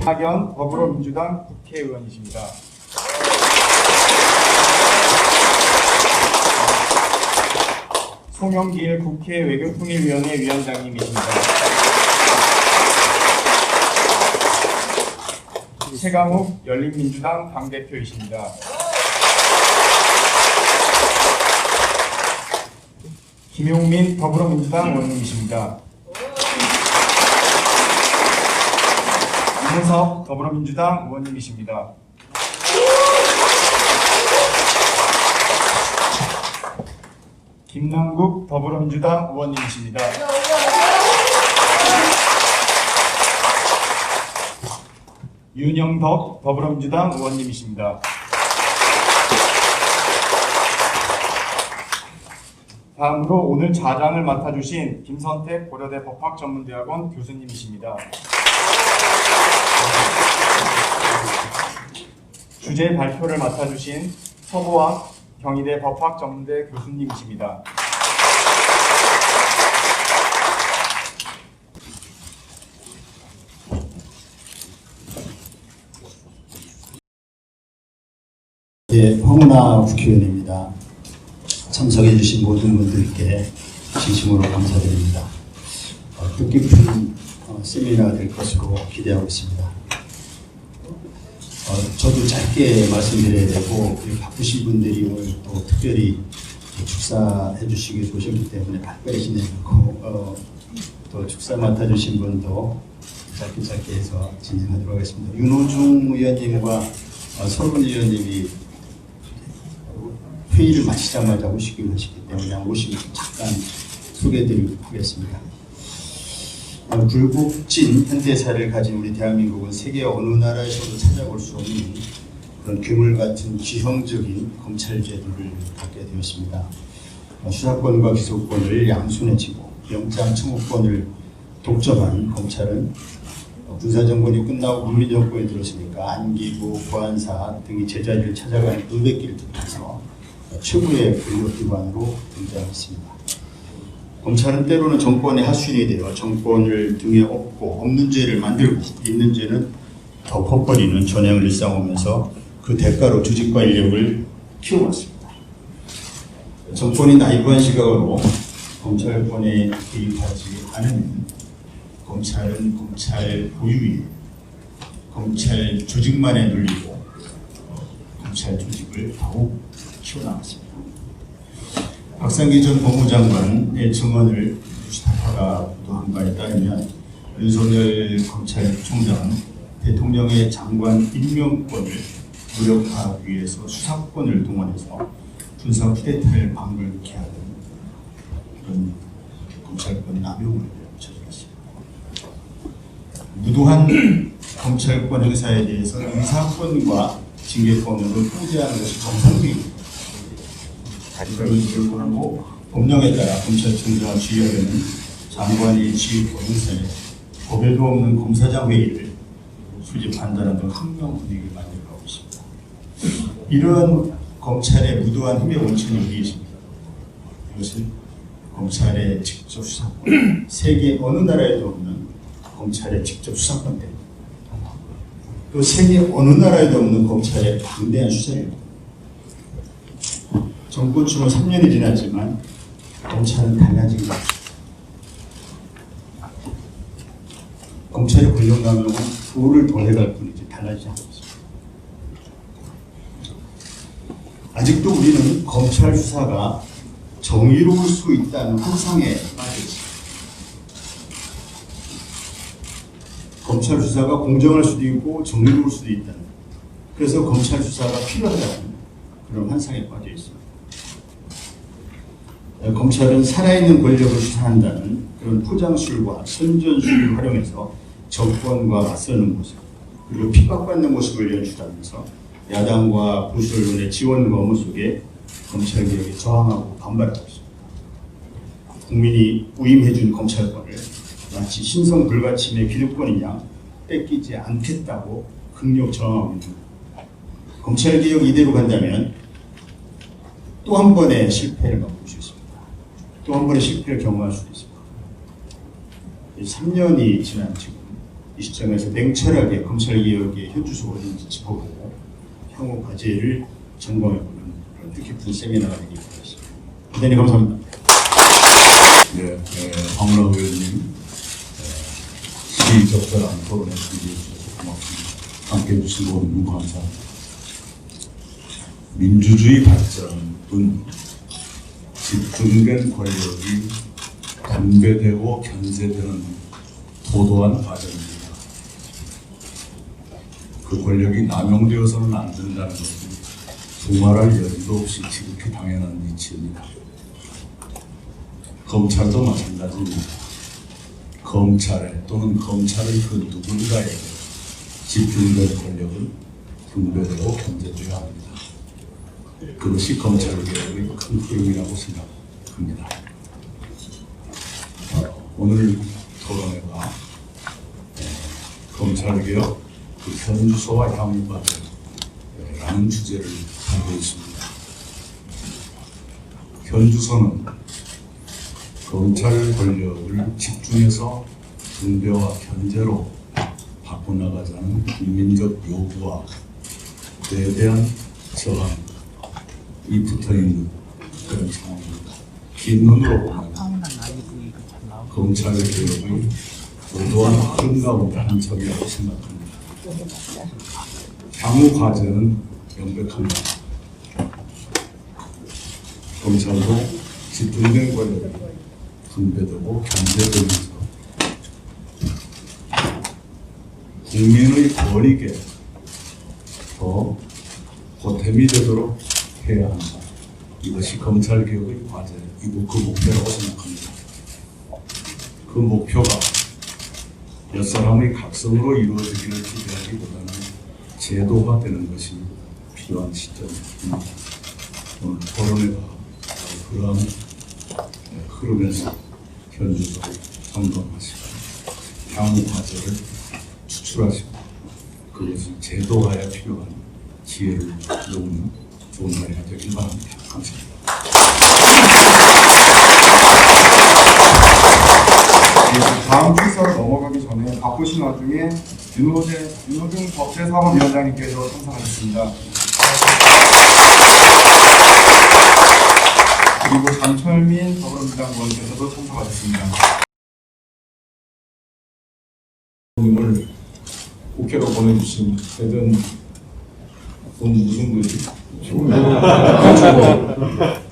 박연 더불어민주당 국회의원이십니다. 송영길 국회 외교통일위원회 위원장님이십니다. 최강욱 열린민주당 당대표이십니다. 김용민 더불어민주당 의원님이십니다. 이문석 더불어민주당 의원님이십니다. 김남국 더불어민주당 의원님이십니다. 윤영덕 더불어민주당 의원님이십니다. 다음으로 오늘 자장을 맡아주신 김선택 고려대 법학전문대학원 교수님이십니다. 주제 발표를 맡아주신 서보학 경희대 법학전문대 교수님이십니다. 네, 황운하 국회의원입니다. 참석해 주신 모든 분들께 진심으로 감사드립니다. 뜻깊은 세미나가 될 것으로 기대하고 있습니다. 저도 짧게 말씀드려야 되고 바쁘신 분들이 오늘 또 특별히 축사해 주시기 위해서 오셨기 때문에 빨리 진행하고 또 축사 맡아주신 분도 짧게 해서 진행하도록 하겠습니다. 윤호중 의원님과 설문 의원님이 회의를 마치자마자 오시기로 하셨기 때문에 오시면 잠깐 소개해드리도록 하겠습니다. 굴곡진 현대사를 가진 우리 대한민국은 세계 어느 나라에서도 찾아볼 수 없는 그런 괴물 같은 지형적인 검찰 제도를 갖게 되었습니다. 수사권과 기소권을 양손에 쥐고 영장 청구권을 독점한 검찰은 군사정권이 끝나고 국민정권이 들었으니까 안기부, 보안사 등이 제자리를 찾아가는 의백기를 뚫어서 최고의 권력 기관으로 등장했습니다. 검찰은 때로는 정권의 하수인이 되어 정권을 등에 업고 없는 죄를 만들고 있는 죄는 덮어버리는 전형을 일삼으면서 그 대가로 조직과 인력을 키워왔습니다. 정권이 나이브한 시각으로 검찰권에 개입하지 않으면 검찰은 검찰 고유의 검찰 조직만에 눌리고 검찰 조직을 더욱 키워나갔습니다. 박상기 전 법무장관의 증언을 뉴스타파가 보도한 바에 따르면 윤석열 검찰총장은 대통령의 장관 임명권을 무력화하기 위해서 수사권을 동원해서 군사 쿠데타를 방불케 하는 그런 검찰권 남용을 저질렀습니다. 무도한 검찰권 행사에 대해서 의사권과 징계권으로 통제하는 것이 정상적입니다. 그런 결과로 법령에 따라 검찰총장을 지휘하려는 장관의 지휘권 행사에 법에도 없는 검사장 회의를 수집한다는 등 혁명 분위기를 만들어가고 있습니다. 이런 검찰의 무도한 힘의 원천이 어디에 있습니까? 이것은 검찰의 직접 수사권, 세계 어느 나라에도 없는 검찰의 직접 수사권 때문에 또 세계 어느 나라에도 없는 검찰의 방대한 수사입니다. 정권 출범 3년이 지났지만 검찰은 달라진 것 없습니다. 검찰의 권력 남용은 도를 더해갈 뿐이지 달라지지 않고 있습니다. 아직도 우리는 검찰 수사가 정의로울 수 있다는 환상에 빠져 있습니다. 검찰 수사가 공정할 수도 있고 정의로울 수도 있다는, 그래서 검찰 수사가 필요하다는 그런 환상에 빠져 있습니다. 검찰은 살아있는 권력을 수사한다는 그런 포장술과 선전술을 활용해서 정권과 맞서는 모습, 그리고 핍박받는 모습을 연출하면서 야당과 보수 언론의 지원과 업무 속에 검찰개혁에 저항하고 반발하고 있습니다. 국민이 부임해준 검찰권을 마치 신성 불가침의 기득권인 양 뺏기지 않겠다고 극력 저항하고 있습니다. 검찰개혁 이대로 간다면 또 한 번의 실패를 맛볼 수 있습니다. 또 한 번의 실패를 경험할 수도 있습니다. 3년이 지난 지금 이 시점에서 냉철하게 검찰개혁의 현주소가 어딘지 짚어보고 향후 과제를 점검해보는 그런 뜻깊은 세미나가 되길 바랍니다. 대단히 감사합니다. 네, 황운하 의원님 시적절한 토론에 준비해 주셔서 고맙습니다. 함께 해주신 모든 분 감사합니다. 민주주의 발전은 집중된 권력이 분배되고 견제되는 도도한 과정입니다. 그 권력이 남용되어서는 안 된다는 것은 두말할 여지도 없이 지극히 당연한 이치입니다. 검찰도 마찬가지입니다. 검찰에 또는 검찰의 그 누군가에게 집중된 권력은 분배되고 견제되어야 합니다. 그것이 검찰개혁의 큰 흐름이라고 생각합니다. 오늘 토론회가 검찰개혁 그 현주소와 향후 과제라는 주제를 가지고 있습니다. 현주소는 검찰 권력을 집중해서 분배와 견제로 바꿔나가자는 국민적 요구와 그에 대한 저항이 붙어있는 그런 상황입니다. 긴 눈으로 보면 검찰 개혁의 도도한 흐름 가운데 한 점이라고 생각합니다. 향후 과제는 명백합니다. 검찰도 집중된 권력이 분배되고 견제되면서 국민의 권익에 더 보탬이 되도록 해야 한다. 이것이 검찰개혁의 과제이고 그 목표라고 생각합니다. 그 목표가 몇 사람의 각성으로 이루어지기를 기대하기보다는 제도화되는 것이 필요한 시점입니다. 오늘 토론회가 그러한 흐름에서 현주소를 점검하시고 향후 과제를 추출하시고 그것을 제도화에 필요한 기회를 놓는 좋은 날이 되길 바랍니다. 감사합니다. 다음 순서로 넘어가기 전에 바쁘신 와중에 윤호중 법제사법위원장님께서 참석하셨습니다. 그리고 장철민 더불어민주당 의원께서도 참석하셨습니다. 님을 국회로 보내주신 대전 무슨 구지?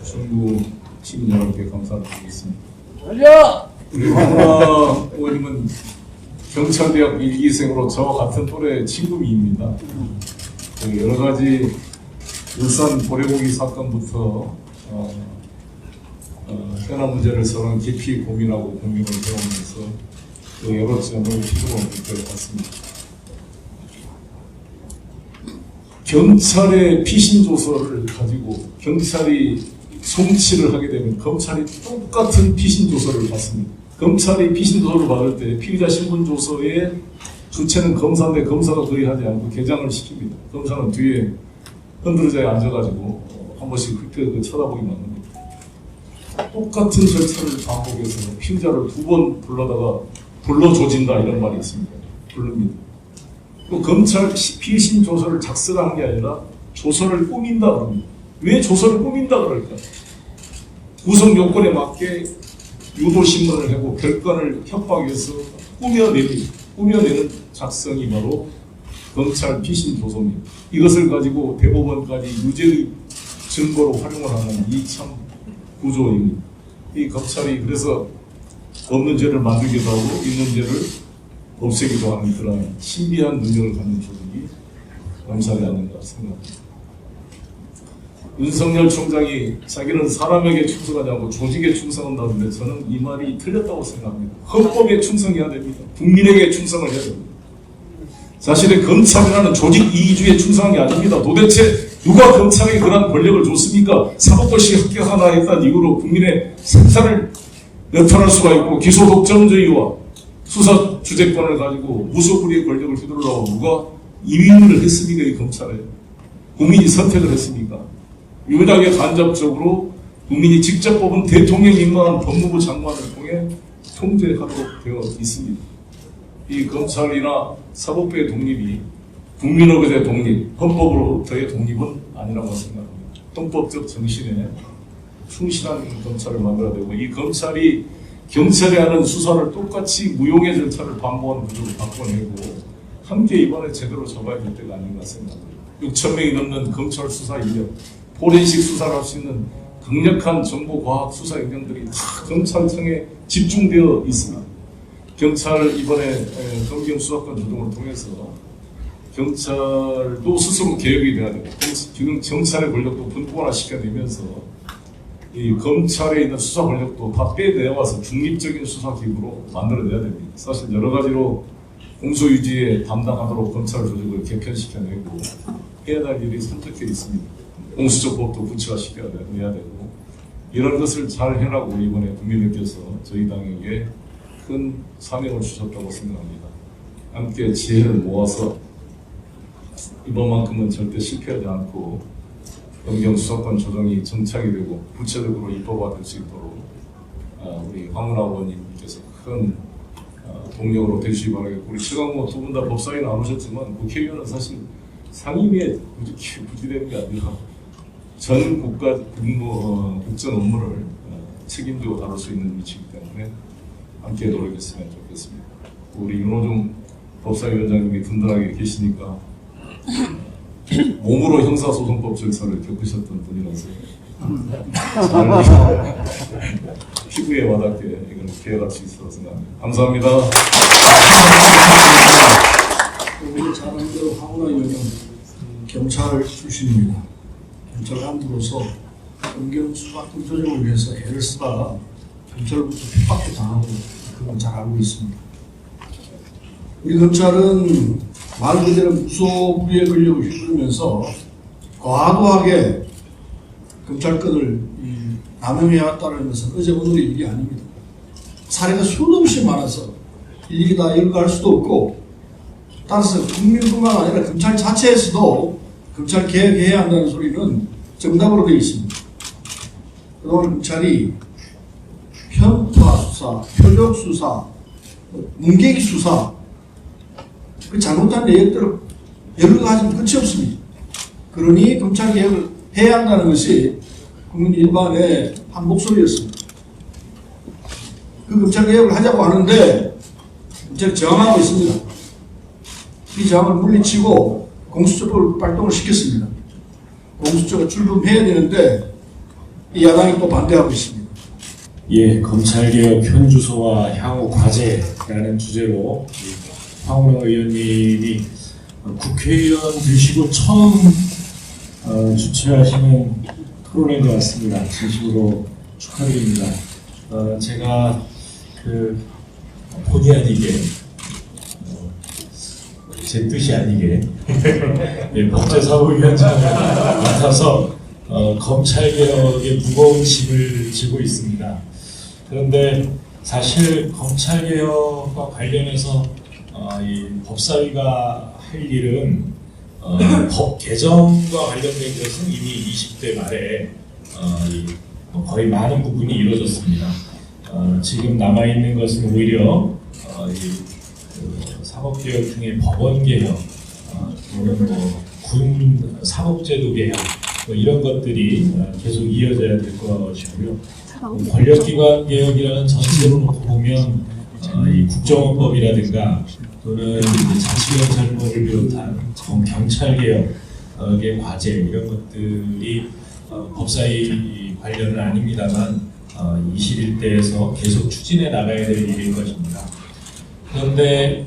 중구 시민 여러분께 감사드리겠습니다. 우리 황운하 의원님은 경찰대학 1기생으로 저와 같은 또래 친구입니다. 여러 가지 울산 보레고기 사건부터 현안 문제를 서로 깊이 고민하고 고민을 해오면서 여러 점을 필요로 느껴봤습니다. 경찰의 피신 조서를 가지고 경찰이 송치를 하게 되면 검찰이 똑같은 피신 조서를 받습니다. 검찰이 피신 조서를 받을 때 피의자 신분 조서의 주체는 검사인데 검사가 거의 하지 않고 개장을 시킵니다. 검사는 뒤에 흔들의자에 앉아가지고 한 번씩 그때 쳐다보기만 합니다. 똑같은 절차를 반복해서 피의자를 2번 불러줘진다 이런 말이 있습니다. 부릅니다. 또 검찰 피신 조서를 작성한 게 아니라 조서를 꾸민다 그럽니다. 왜 조서를 꾸민다 그럴까? 구성 요건에 맞게 유도신문을 하고 별건을 협박해서 꾸며내는 작성이 바로 검찰 피신 조서입니다. 이것을 가지고 대법원까지 유죄의 증거로 활용을 하는 이 참 구조입니다. 이 검찰이 그래서 없는 죄를 만들기도 하고 있는 죄를 없애기도 하는 그런 신비한 능력을 갖는 조직이 검찰이 아닌가 생각합니다. 윤석열 총장이 자기는 사람에게 충성하지 않고 조직에 충성한다는데 저는 이 말이 틀렸다고 생각합니다. 헌법에 충성해야 됩니다. 국민에게 충성을 해야 됩니다. 사실은 검찰이라는 조직 이기주의에 충성한 게 아닙니다. 도대체 누가 검찰에게 그런 권력을 줬습니까? 사법고시 합격 하나 했다는 이유로 국민의 생사를 몇탈할 수가 있고 기소 독점주의와 수사 주재권을 가지고 무소불위의 권력을 휘두르려고 누가 임의를 했습니까? 이 검찰에 국민이 선택을 했습니까? 유일하게 간접적으로 국민이 직접 뽑은 대통령 임명한 법무부 장관을 통해 통제하도록 되어 있습니다. 이 검찰이나 사법부의 독립이 국민으로부터의 독립, 헌법으로부터의 독립은 아니라고 생각합니다. 헌법적 정신에 충실한 검찰을 만들어야 되고, 이 검찰이 경찰이 하는 수사를 똑같이 무용의 절차를 반복하는 구조를 바꿔내고 함께 이번에 제대로 잡아야 될 때가 아닌가 생각합니다. 6천 명이 넘는 검찰 수사 인력, 포렌식 수사를 할 수 있는 강력한 정보과학 수사 인력들이 다 검찰청에 집중되어 있습니다. 경찰 이번에 검경 수사권 조정을 통해서 경찰도 스스로 개혁이 돼야 되고, 지금 경찰의 권력도 분권화 시켜내면서 이 검찰에 있는 수사 권력도 다 빼내와서 중립적인 수사 기구로 만들어내야 됩니다. 사실 여러 가지로 공소유지에 담당하도록 검찰 조직을 개편시켜내고 해야 할 일이 선택해 있습니다. 공수처 법도 구체화시켜야 되고, 이런 것을 잘 해라고 이번에 국민들께서 저희 당에게 큰 사명을 주셨다고 생각합니다. 함께 지혜를 모아서 이번만큼은 절대 실패하지 않고 검경 수사권 조정이 정착이 되고 구체적으로 입법화될 수 있도록 우리 황운하 의원님께서 큰 동력으로 되시기 바라겠고, 우리 최강모 두 분 다 법사위는 안 오셨지만 국회의원은 사실 상임위에 부지되는 게 아니라 전 국가 국정 업무를 책임지고 다룰 수 있는 위치이기 때문에 함께 노력했으면 좋겠습니다. 우리 윤호중 법사위원장님이 든든하게 계시니까 몸으로 형사소송법 절차를 겪으셨던 분이라서 잘 피부에 와닿게 이걸 기회할 수 있어서 생각합니다. 감사합니다. 우리 잘 아는 대로 황운하 의원은 경찰 출신입니다. 경찰 간부로서 검경 수사권 조정을 위해서 애를 쓰다가 경찰부터 핍박도 당하고 그건 잘 알고 있습니다. 우리 검찰은 말 그대로 무소부의 권력을 휘두르면서 과도하게 검찰권을 남용해왔다는 것은 어제 오늘의 일이 아닙니다. 사례가 수도 없이 많아서 일일이 다 열거할 수도 없고, 따라서 국민뿐만 아니라 검찰 자체에서도 검찰 개혁해야 한다는 소리는 정답으로 되어 있습니다. 그동안 검찰이 편파 수사, 표적 수사, 문계기 수사, 그 잘못한 내역들을 여러 가지는 끝이 없습니다. 그러니 검찰 개혁을 해야 한다는 것이 국민 일반의 한 목소리였습니다. 그 검찰 개혁을 하자고 하는데 검찰이 저항하고 있습니다. 이 저항을 물리치고 공수처법을 발동을 시켰습니다. 공수처가 출범해야 되는데 이 야당이 또 반대하고 있습니다. 예, 검찰개혁 현주소와 향후 과제라는 주제로 황운하 의원님이 국회의원 되시고 처음 주최하시는 토론인 것 같습니다. 진심으로 축하드립니다. 제가 본의 아니게 제 뜻이 아니게 예, 법제사무위원장을 맡아서 검찰개혁에 무거운 짐을 지고 있습니다. 그런데 사실 검찰개혁과 관련해서 이 법사위가 할 일은 법 개정과 관련된 것은 이미 20대 말에 거의 많은 부분이 이루어졌습니다. 지금 남아있는 것은 오히려 사법개혁 중에 법원개혁 또는 군 사법제도 개혁 이런 것들이 계속 이어져야 될 것이고요. 권력기관 개혁이라는 전체로 놓고 보면 이 국정원법이라든가 또는 자치경찰법을 비롯한 경찰개혁의 과제 이런 것들이 법사위 관련은 아닙니다만 21대에서 계속 추진해 나가야 될 일일 것입니다. 그런데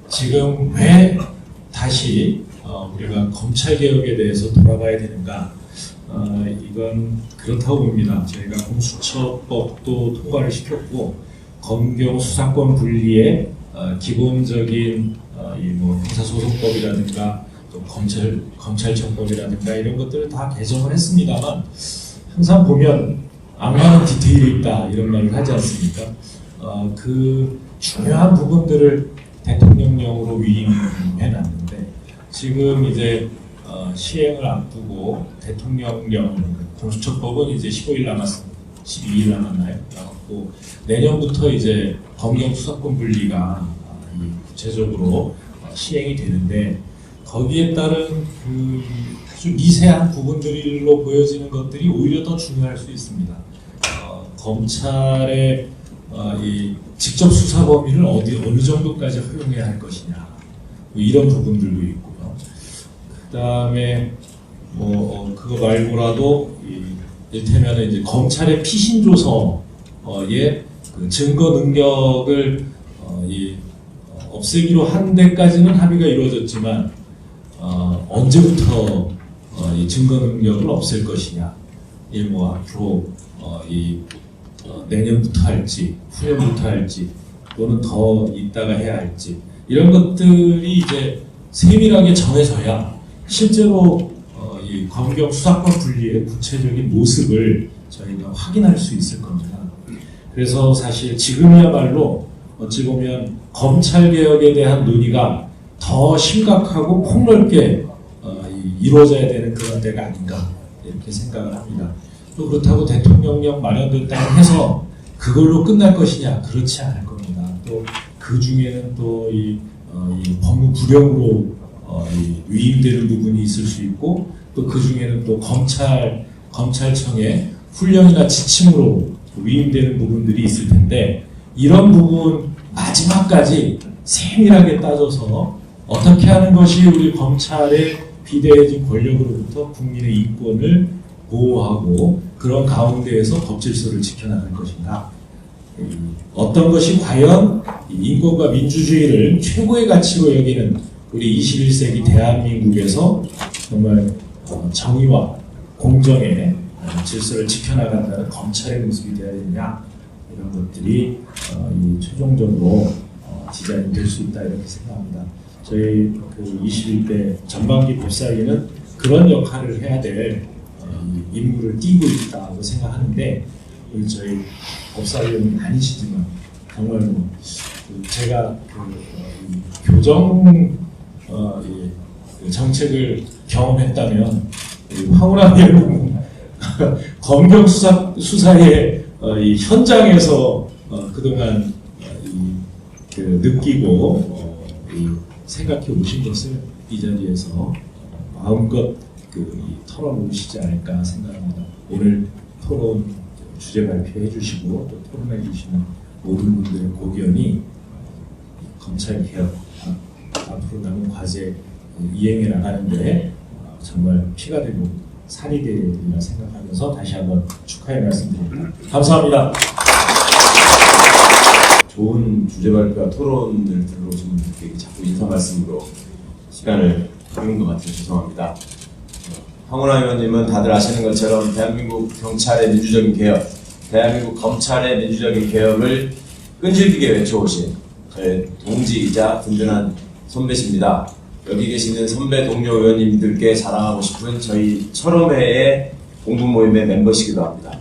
지금 왜 다시 우리가 검찰개혁에 대해서 돌아가야 되는가? 이건 그렇다고 봅니다. 저희가 공수처법도 통과를 시켰고 검경 수사권 분리의 기본적인 형사소송법이라든가 또 검찰청법이라든가 이런 것들을 다 개정을 했습니다만 항상 보면 안 맞는 디테일이 있다 이런 말을 하지 않습니까? 그 중요한 부분들을 대통령령으로 위임해놨는데 지금 이제 시행을 앞두고 대통령령 공수처법은 이제 15일 남았습니다. 12일 남았나요? 남았고 내년부터 이제 검경 수사권 분리가 구체적으로 시행이 되는데 거기에 따른 그 아주 미세한 부분들로 보여지는 것들이 오히려 더 중요할 수 있습니다. 검찰의 이 직접 수사 범위를 어느 정도까지 허용해야 할 것이냐 뭐 이런 부분들도 있고요. 그다음에 그거 말고라도 이를테면 이제 검찰의 피신 조서의 그 증거 능력을 없애기로 한 데까지는 합의가 이루어졌지만 언제부터 이 증거 능력을 없앨 것이냐, 뭐 앞으로 내년부터 할지, 후년부터 할지, 또는 더 있다가 해야 할지 이런 것들이 이제 세밀하게 정해져야 실제로 이 검경 수사권 분리의 구체적인 모습을 저희가 확인할 수 있을 겁니다. 그래서 사실 지금이야말로 어찌 보면 검찰 개혁에 대한 논의가 더 심각하고 폭넓게 이루어져야 되는 그런 때가 아닌가 이렇게 생각을 합니다. 또 그렇다고 대통령령 마련됐다고 해서 그걸로 끝날 것이냐 그렇지 않을 겁니다. 또 그 중에는 또 이 법무 불용으로 위임되는 부분이 있을 수 있고 또 그 중에는 또 검찰청의 훈령이나 지침으로 위임되는 부분들이 있을 텐데 이런 부분 마지막까지 세밀하게 따져서 어떻게 하는 것이 우리 검찰의 비대해진 권력으로부터 국민의 인권을 보호하고 그런 가운데에서 법 질서를 지켜나갈 것인가, 어떤 것이 과연 인권과 민주주의를 최고의 가치로 여기는 우리 21세기 대한민국에서 정말 정의와 공정의 질서를 지켜나간다는 검찰의 모습이 되어야 되느냐, 이런 것들이 최종적으로 디자인이 될 수 있다 이렇게 생각합니다. 저희 그 21대 전반기 법사위는 그런 역할을 해야 될 임무를 띠고 있다고 생각하는데, 저희 법사위원은 아니시지만 정말 제가 교정 정책을 경험했다면 황운하 의원은 검경 수사의 이 현장에서 그동안 느끼고 생각해 오신 것을 이 자리에서 마음껏 털어놓으시지 않을까 생각합니다. 오늘 토론 주제 발표해 주시고 또 토론해 주시는 모든 분들의 고견이 검찰 개혁 앞으로 남은 과제 이행해 나가는데 정말 피가 되고 살이 되리라 생각하면서 다시 한번 축하의 말씀드립니다. 감사합니다. 좋은 주제 발표와 토론을 들어오신 분들께 자꾸 인사 말씀으로 시간을 끌는 것 같아서 죄송합니다. 황운하 의원님은 다들 아시는 것처럼 대한민국 경찰의 민주적인 개혁, 대한민국 검찰의 민주적인 개혁을 끈질기게 외쳐오신 저의 동지이자 든든한 선배십니다. 여기 계시는 선배 동료 의원님들께 자랑하고 싶은 저희 철험회의 공부 모임의 멤버시기도 합니다.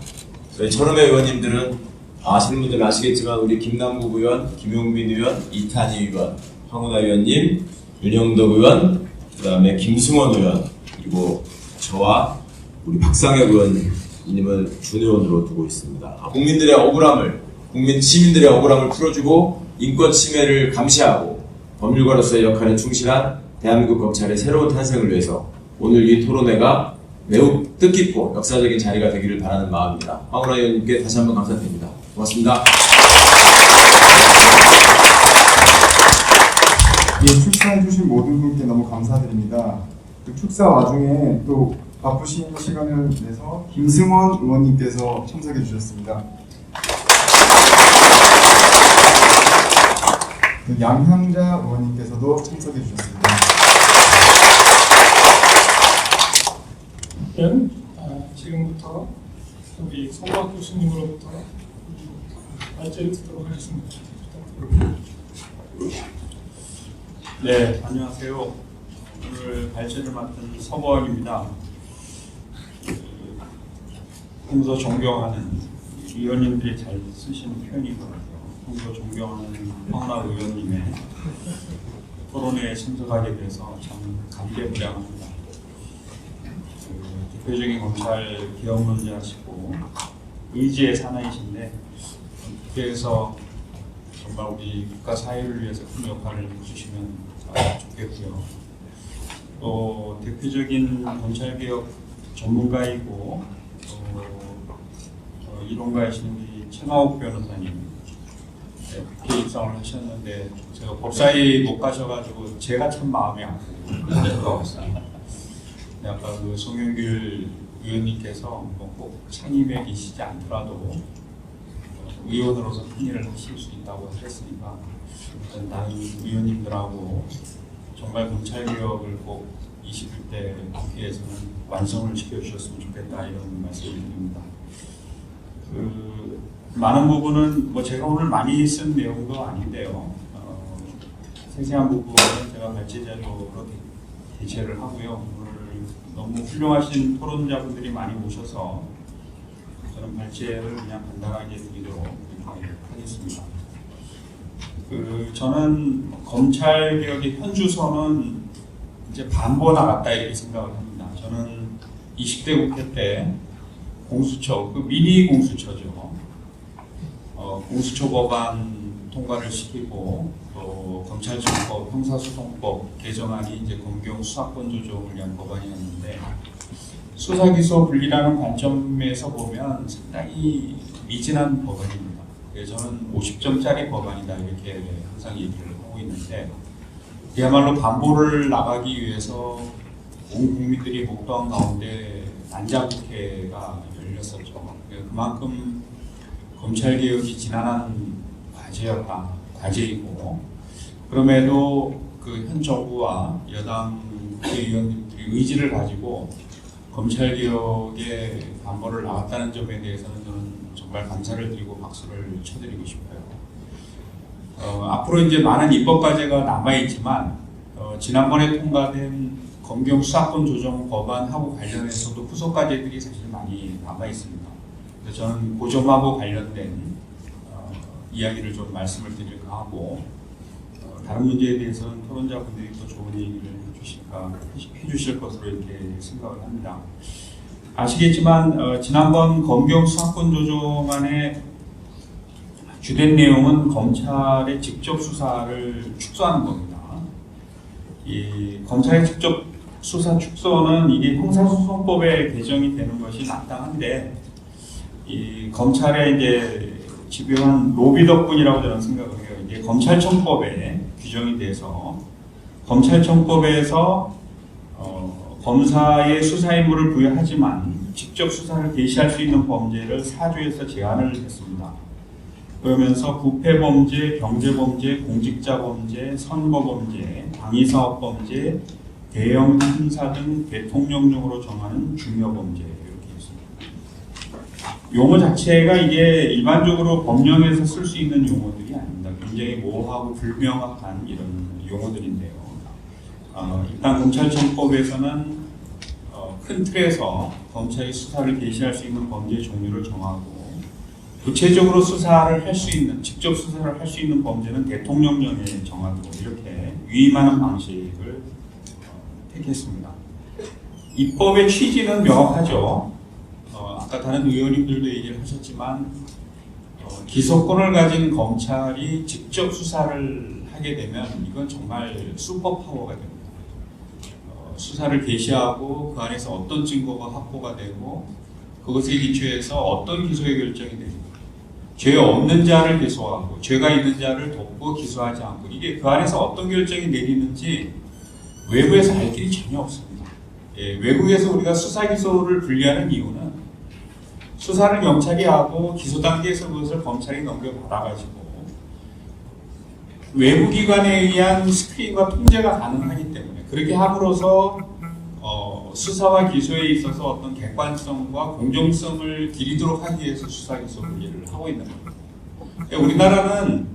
저희 철험회 의원님들은 아시는 분들은 아시겠지만 우리 김남국 의원, 김용민 의원, 이탄희 의원, 황운하 의원님, 윤영덕 의원, 그 다음에 김승원 의원, 그리고 저와 우리 박상혁 의원님을 준의원으로 두고 있습니다. 국민들의 억울함을, 시민들의 억울함을 풀어주고 인권 침해를 감시하고 법률가로서의 역할에 충실한 대한민국 검찰의 새로운 탄생을 위해서 오늘 이 토론회가 매우 뜻깊고 역사적인 자리가 되기를 바라는 마음입니다. 황운하 의원님께 다시 한번 감사드립니다. 고맙습니다. 축사해주신 모든 분께 너무 감사드립니다. 그 축사 와중에 또 바쁘신 시간을 내서 김승원 의원님께서 참석해 주셨습니다. 양향자 의원님께서도 참석해 주셨습니다. 지금부터 우리 송박 교수님으로부터 발제를 듣도록 하겠습니다. 네, 안녕하세요. 오늘 발제를 맡은 서보원입니다. 평소 존경하는 의원님들이 잘 쓰시는 표현이거든요. 평소 존경하는 황운하 의원님의 토론회에 참석하게 돼서 참 감개무량합니다. 대표적인 검찰 개혁론자시고 의지의 사나이신데 국회에서 정말 우리 국가 사회를 위해서 큰 역할을 해주시면 좋겠고요. 또 대표적인 검찰개혁 전문가이고 이론가이신 우리 최마옥 변호사님 국회 입성을 하셨는데 제가 법사위 못 가셔가지고 제가 참 마음이 아프고 아까 그 송영길 의원님께서 꼭 상임에 계시지 않더라도 의원으로서 큰 일을 하실 수 있다고 하셨으니까 다른 의원님들하고 정말 검찰개혁을 꼭 21대 국회에서는 완성을 시켜주셨으면 좋겠다 이런 말씀을 드립니다. 많은 부분은 뭐 제가 오늘 많이 쓴 내용도 아닌데요. 세세한 부분은 제가 발제 자료로 대체를 하고요. 오늘 너무 훌륭하신 토론자분들이 많이 오셔서 저는 발제를 그냥 간단하게 드리도록 하겠습니다. 저는 검찰개혁의 현주소는 이제 반보 나갔다 이렇게 생각을 합니다. 저는 20대 국회 때 공수처, 미니 공수처죠. 공수처 법안 통과를 시키고 또 검찰청법, 형사소송법 개정안이 이제 검경 수사권 조정을 위한 법안이었는데 수사기소 분리라는 관점에서 보면 상당히 미진한 법안입니다. 그래서 저는 50점짜리 법안이다 이렇게 항상 얘기를 하고 있는데 그야말로 반보를 나가기 위해서 온 국민들이 목도한 가운데 난자국회가 열렸었죠. 그만큼 검찰개혁이 지난한 과제이고 그럼에도 그 현 정부와 여당 국회의원님들이 의지를 가지고 검찰개혁에 반보를 나갔다는 점에 대해서는 저는 정말 감사를 드리고 박수를 쳐드리고 싶어요. 앞으로 이제 많은 입법 과제가 남아있지만 지난번에 통과된 검경 수사권 조정 법안하고 관련해서도 후속 과제들이 사실 많이 남아있습니다. 그래서 저는 그 점하고 관련된 이야기를 좀 말씀을 드릴까 하고 다른 문제에 대해서는 토론자분들이 또 좋은 얘기를 해주실 것으로 이렇게 생각을 합니다. 아시겠지만 지난번 검경 수사권 조정안의 주된 내용은 검찰의 직접 수사를 축소하는 겁니다. 이 검찰의 직접 수사 축소는 이게 형사소송법에 개정이 되는 것이 마땅한데 이 검찰의 이제 집요한 로비 덕분이라고 저는 생각을 해요. 이게 검찰청법에 규정이 돼서 검찰청법에서 검사의 수사 임무를 부여하지만 직접 수사를 개시할 수 있는 범죄를 4조에서 제한을 했습니다. 그러면서 부패범죄, 경제범죄, 공직자범죄, 선거범죄, 방위사업범죄, 대형 행사 등 대통령령으로 정하는 중요범죄 이렇게 있습니다. 용어 자체가 이게 일반적으로 법령에서 쓸 수 있는 용어들이 아닙니다. 굉장히 모호하고 불명확한 이런 용어들인데요. 일단 검찰청법에서는 큰 틀에서 검찰이 수사를 개시할 수 있는 범죄 종류를 정하고 구체적으로 수사를 할 수 있는, 직접 수사를 할 수 있는 범죄는 대통령령에 정하도록 이렇게 위임하는 방식을 택했습니다. 입법의 취지는 명확하죠. 아까 다른 의원님들도 얘기를 하셨지만 기소권을 가진 검찰이 직접 수사를 하게 되면 이건 정말 슈퍼파워가 됩니다. 수사를 개시하고 그 안에서 어떤 증거가 확보가 되고 그것에 기초해서 어떤 기소의 결정이 됩니다. 죄 없는 자를 기소하고 죄가 있는 자를 돕고 기소하지 않고 이게 그 안에서 어떤 결정이 내리는지 외부에서 알 길이 전혀 없습니다. 외국에서 우리가 수사 기소를 분리하는 이유는 수사를 경찰이 하고 기소 단계에서 그것을 검찰이 넘겨받아가지고 외부 기관에 의한 스크린과 통제가 가능하기 때문에 그렇게 함으로써 수사와 기소에 있어서 어떤 객관성과 공정성을 기리도록 하기 위해서 수사 기소 분리를 하고 있는 겁니다. 우리나라는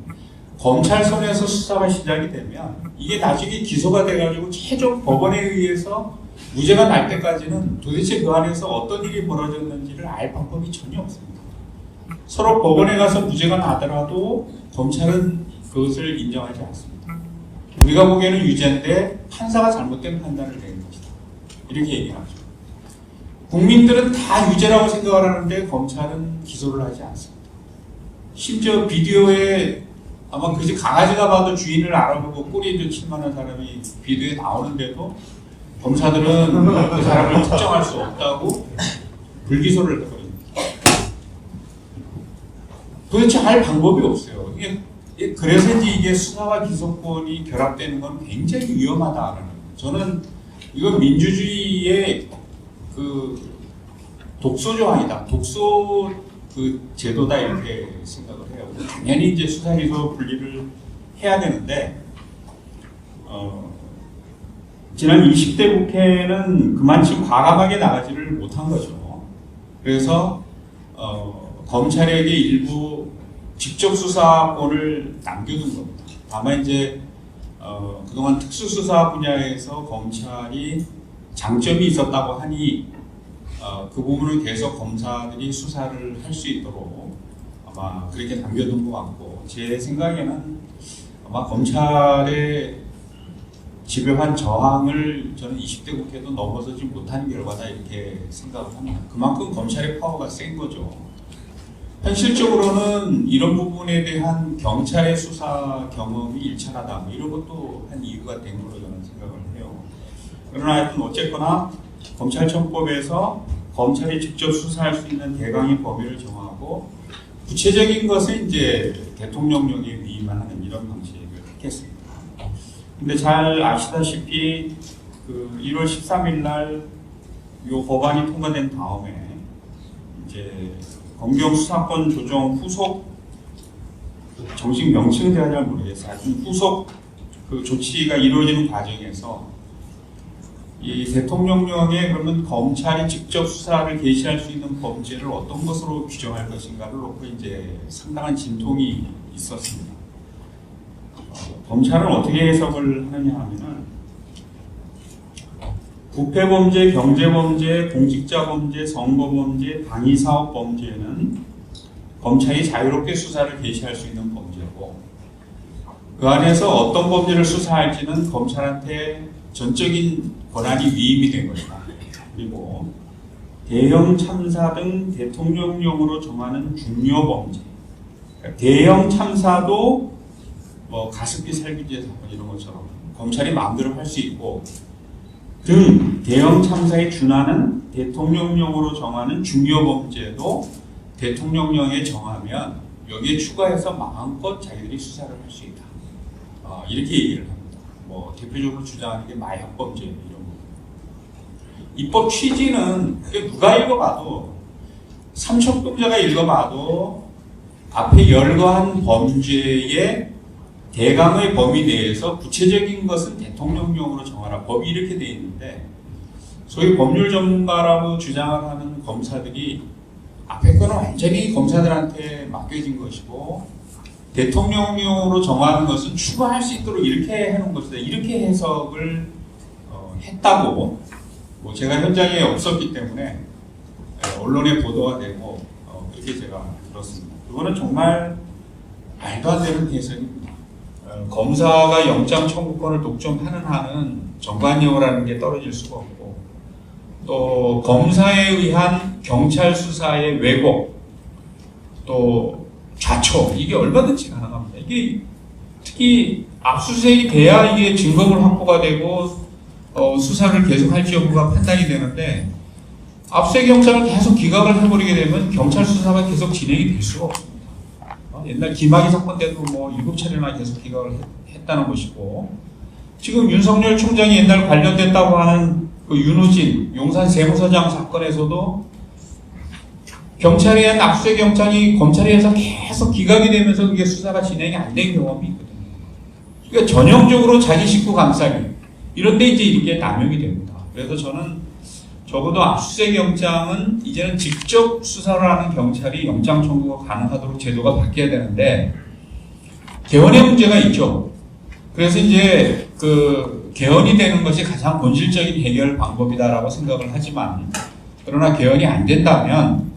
검찰 손에서 수사가 시작이 되면 이게 나중에 기소가 돼가지고 최종 법원에 의해서 무죄가 날 때까지는 도대체 그 안에서 어떤 일이 벌어졌는지를 알 방법이 전혀 없습니다. 서로 법원에 가서 무죄가 나더라도 검찰은 그것을 인정하지 않습니다. 우리가 보기에는 유죄인데 판사가 잘못된 판단을 내는 것이다. 이렇게 얘기하죠. 국민들은 다 유죄라고 생각을 하는데 검찰은 기소를 하지 않습니다. 심지어 비디오에 아마 그 집 강아지가 봐도 주인을 알아보고 꼬리를 칠만한 사람이 비디오에 나오는데도 검사들은 그 사람을 특정할 수 없다고 불기소를 해버립니다. 도대체 할 방법이 없어요. 그래서 이게 수사와 기소권이 결합되는 건 굉장히 위험하다는 거예요. 저는 이건 민주주의의 그 독소 조항이다. 독소 그 제도다 이렇게 생각을 해요. 당연히 이제 수사 기소 분리를 해야 되는데 지난 20대 국회는 그만큼 과감하게 나가지를 못한 거죠. 그래서 검찰에게 일부 직접 수사권을 남겨둔 겁니다. 다만 이제 그동안 특수수사 분야에서 검찰이 장점이 있었다고 하니 그 부분은 계속 검사들이 수사를 할 수 있도록 아마 그렇게 남겨둔 것 같고, 제 생각에는 아마 검찰의 집요한 저항을 저는 20대 국회도 넘어서지 못하는 결과다 이렇게 생각을 합니다. 그만큼 검찰의 파워가 센 거죠. 현실적으로는 이런 부분에 대한 경찰의 수사 경험이 일천하다, 뭐 이런 것도 한 이유가 된 걸로 저는 생각을 해요. 그러나 하여튼 어쨌거나 검찰청법에서 검찰이 직접 수사할 수 있는 대강의 범위를 정하고, 구체적인 것은 이제 대통령령에 위임을 하는 이런 방식을 택했습니다. 근데 잘 아시다시피 그 1월 13일 날 이 법안이 통과된 다음에 이제 검경 수사권 조정 후속, 정식 명칭은 제가 잘 모르겠어요. 하여튼 후속 그 조치가 이루어지는 과정에서 이 대통령령에 그러면 검찰이 직접 수사를 개시할 수 있는 범죄를 어떤 것으로 규정할 것인가를 놓고 이제 상당한 진통이 있었습니다. 검찰은 어떻게 해석을 하느냐 하면은 부패범죄, 경제범죄, 공직자범죄, 선거범죄, 방위사업범죄는 검찰이 자유롭게 수사를 개시할 수 있는 범죄고, 그 안에서 어떤 범죄를 수사할지는 검찰한테 전적인 권한이 위임이 된 것이다. 그리고 대형 참사 등 대통령령으로 정하는 중요 범죄, 그러니까 대형 참사도 뭐 가습기 살균제 사건 이런 것처럼 검찰이 마음대로 할 수 있고, 등 대형 참사에 준하는 대통령령으로 정하는 중요 범죄도 대통령령에 정하면 여기에 추가해서 마음껏 자기들이 수사를 할 수 있다. 이렇게 얘기를 합니다. 뭐 대표적으로 주장하는 게 마약 범죄 이런 거. 입법 취지는 누가 읽어봐도, 삼척동자가 읽어봐도 앞에 열거한 범죄의 대강의 범위 내에서 구체적인 것은 대통령령으로 정하라. 법이 이렇게 되어 있는데, 소위 법률 전문가라고 주장을 하는 검사들이 앞에 거는 완전히 검사들한테 맡겨진 것이고, 대통령령으로 정하는 것은 추가할 수 있도록 이렇게 해놓은 것이다. 이렇게 해석을 했다고, 뭐 제가 현장에 없었기 때문에 언론에 보도가 되고 그렇게 제가 들었습니다. 그거는 정말 말도 안 되는 해석입니다. 검사가 영장 청구권을 독점하는 한은 정관예우라는 게 떨어질 수가 없고, 또 검사에 의한 경찰 수사의 왜곡, 또 좌초, 이게 얼마든지 가능합니다. 이게 특히 압수수색이 돼야 이게 증거물 확보가 되고 수사를 계속할지 여부가 판단이 되는데, 압수수색 영장을 계속 기각을 해버리게 되면 경찰 수사가 계속 진행이 될 수가 없습니다. 옛날 김학의 사건 때도 뭐 7차례나 계속 기각을 했다는 것이고, 지금 윤석열 총장이 옛날 관련됐다고 하는 그 윤우진 용산 세무서장 사건에서도 경찰에 의한 압수수색 영장이 검찰에 의해서 계속 기각이 되면서 그게 수사가 진행이 안 된 경험이 있거든요. 그러니까 전형적으로 자기 식구 감싸기, 이런 데 이제 이렇게 남용이 됩니다. 그래서 저는 적어도 압수수색 영장은 이제는 직접 수사를 하는 경찰이 영장 청구가 가능하도록 제도가 바뀌어야 되는데, 개헌의 문제가 있죠. 그래서 이제 그 개헌이 되는 것이 가장 본질적인 해결 방법이다라고 생각을 하지만, 그러나 개헌이 안 된다면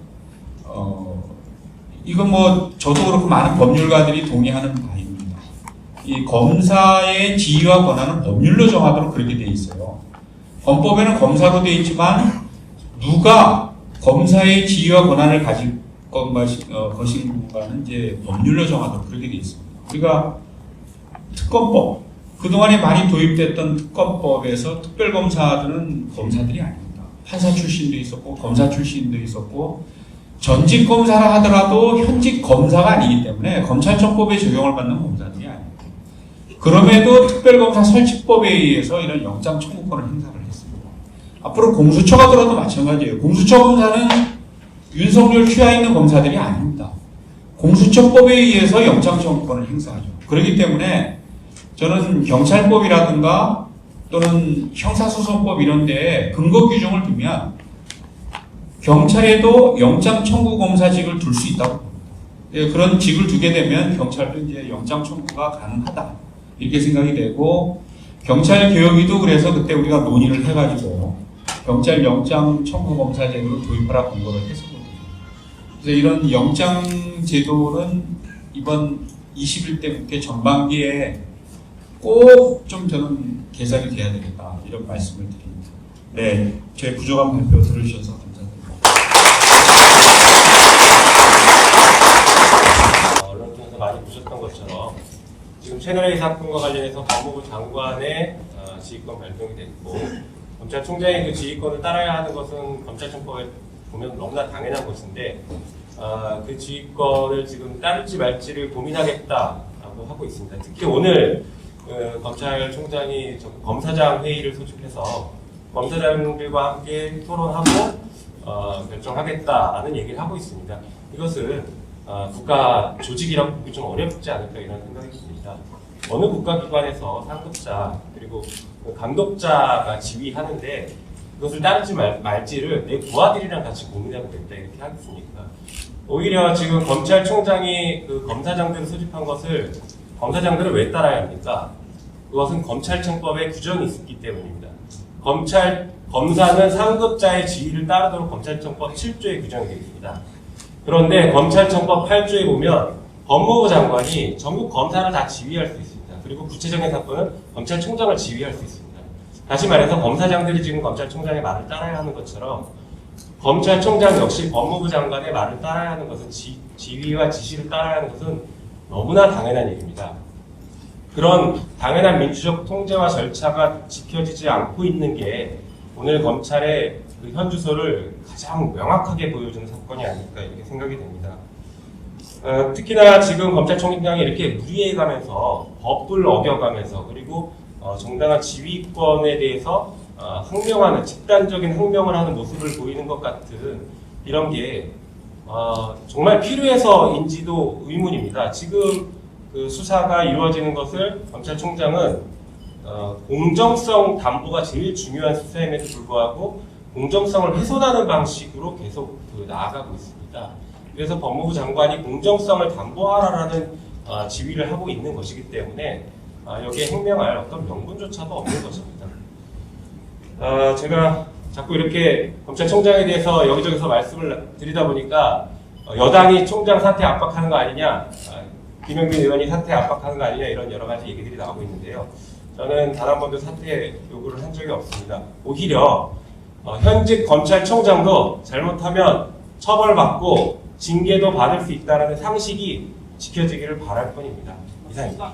이건 뭐 저도 그렇고 많은 법률가들이 동의하는 바입니다. 이 검사의 지위와 권한은 법률로 정하도록 그렇게 돼 있어요. 헌법에는 검사로 되어 있지만 누가 검사의 지위와 권한을 가질 것인가는 이제 법률로 정하도록 그렇게 되어 있습니다. 우리가 특검법, 그동안에 많이 도입됐던 특검법에서 특별검사들은 검사들이 아닙니다. 판사 출신도 있었고 검사 출신도 있었고 전직 검사라 하더라도 현직 검사가 아니기 때문에 검찰청법에 적용을 받는 검사들이 아닙니다. 그럼에도 특별검사 설치법에 의해서 이런 영장 청구권을 행사를 했습니다. 앞으로 공수처가 들어도 마찬가지예요. 공수처 검사는 윤석열 취하 있는 검사들이 아닙니다. 공수처법에 의해서 영장 청구권을 행사하죠. 그렇기 때문에 저는 경찰법이라든가 또는 형사소송법 이런 데에 근거 규정을 두면 경찰에도 영장 청구 검사직을 둘 수 있다고 봅니다. 그런 직을 두게 되면 경찰도 이제 영장 청구가 가능하다 이렇게 생각이 되고 경찰 개혁위도 그래서 그때 우리가 논의를 해가지고 경찰 영장 청구 검사 제도를 도입하라 권고를 했었거든요. 그래서 이런 영장 제도는 이번 21대 국회 전반기에 꼭 좀 저는 개선이 돼야 되겠다 이런 말씀을 드립니다. 네, 저희 부족한 발표 들어주셔서 감사드립니다. 언론 통해서 많이 보셨던 것처럼 지금 채널A 사건과 관련해서 법무부 장관의 지휘권 발동이 됐고 검찰총장이 그 지휘권을 따라야 하는 것은 검찰청법에 보면 너무나 당연한 것인데 그 지휘권을 지금 따를지 말지를 고민하겠다라고 하고 있습니다. 특히 오늘 검찰총장이 검사장 회의를 소집해서 검사장들과 함께 토론하고 결정하겠다라는 얘기를 하고 있습니다. 이것은 국가 조직이라고 보기 좀 어렵지 않을까 이런 생각이 듭니다. 어느 국가기관에서 상급자 그리고 감독자가 지휘하는데 그것을 따르지 말지를 내 부하들이랑 같이 고민해보겠다 이렇게 하겠습니까? 오히려 지금 검찰총장이 그 검사장들을 소집한 것을 검사장들을 왜 따라야 합니까? 그것은 검찰청법에 규정이 있기 때문입니다. 검사는 상급자의 지휘를 따르도록 검찰청법 7조에 규정이 되어 있습니다. 그런데 검찰청법 8조에 보면 법무부 장관이 전국 검사를 다 지휘할 수 있습니다. 그리고 구체적인 사건은 검찰총장을 지휘할 수 있습니다. 다시 말해서 검사장들이 지금 검찰총장의 말을 따라야 하는 것처럼 검찰총장 역시 법무부 장관의 말을 따라야 하는 것은 지휘와 지시를 따라야 하는 것은 너무나 당연한 얘기입니다. 그런 당연한 민주적 통제와 절차가 지켜지지 않고 있는 게 오늘 검찰의 그 현주소를 가장 명확하게 보여주는 사건이 아닐까 이렇게 생각이 됩니다. 특히나 지금 검찰총장이 이렇게 무리해가면서 법을 어겨가면서 그리고 정당한 지휘권에 대해서 항명하는 집단적인 항명을 하는 모습을 보이는 것 같은 이런 게 정말 필요해서인지도 의문입니다. 지금 그 수사가 이루어지는 것을 검찰총장은 공정성 담보가 제일 중요한 수사임에도 불구하고 공정성을 훼손하는 방식으로 계속 나아가고 있습니다. 그래서 법무부 장관이 공정성을 담보하라라는 지휘를 하고 있는 것이기 때문에 여기에 행명할 어떤 명분조차도 없는 것입니다. 제가 자꾸 이렇게 검찰총장에 대해서 여기저기서 말씀을 드리다 보니까 여당이 총장 사퇴 압박하는 거 아니냐, 김영빈 의원이 사퇴 압박하는 거 아니냐 이런 여러 가지 얘기들이 나오고 있는데요. 저는 단 한 번도 사퇴 요구를 한 적이 없습니다. 오히려 현직 검찰총장도 잘못하면 처벌받고 징계도 받을 수 있다는 상식이 지켜지기를 바랄 뿐입니다. 이상입니다.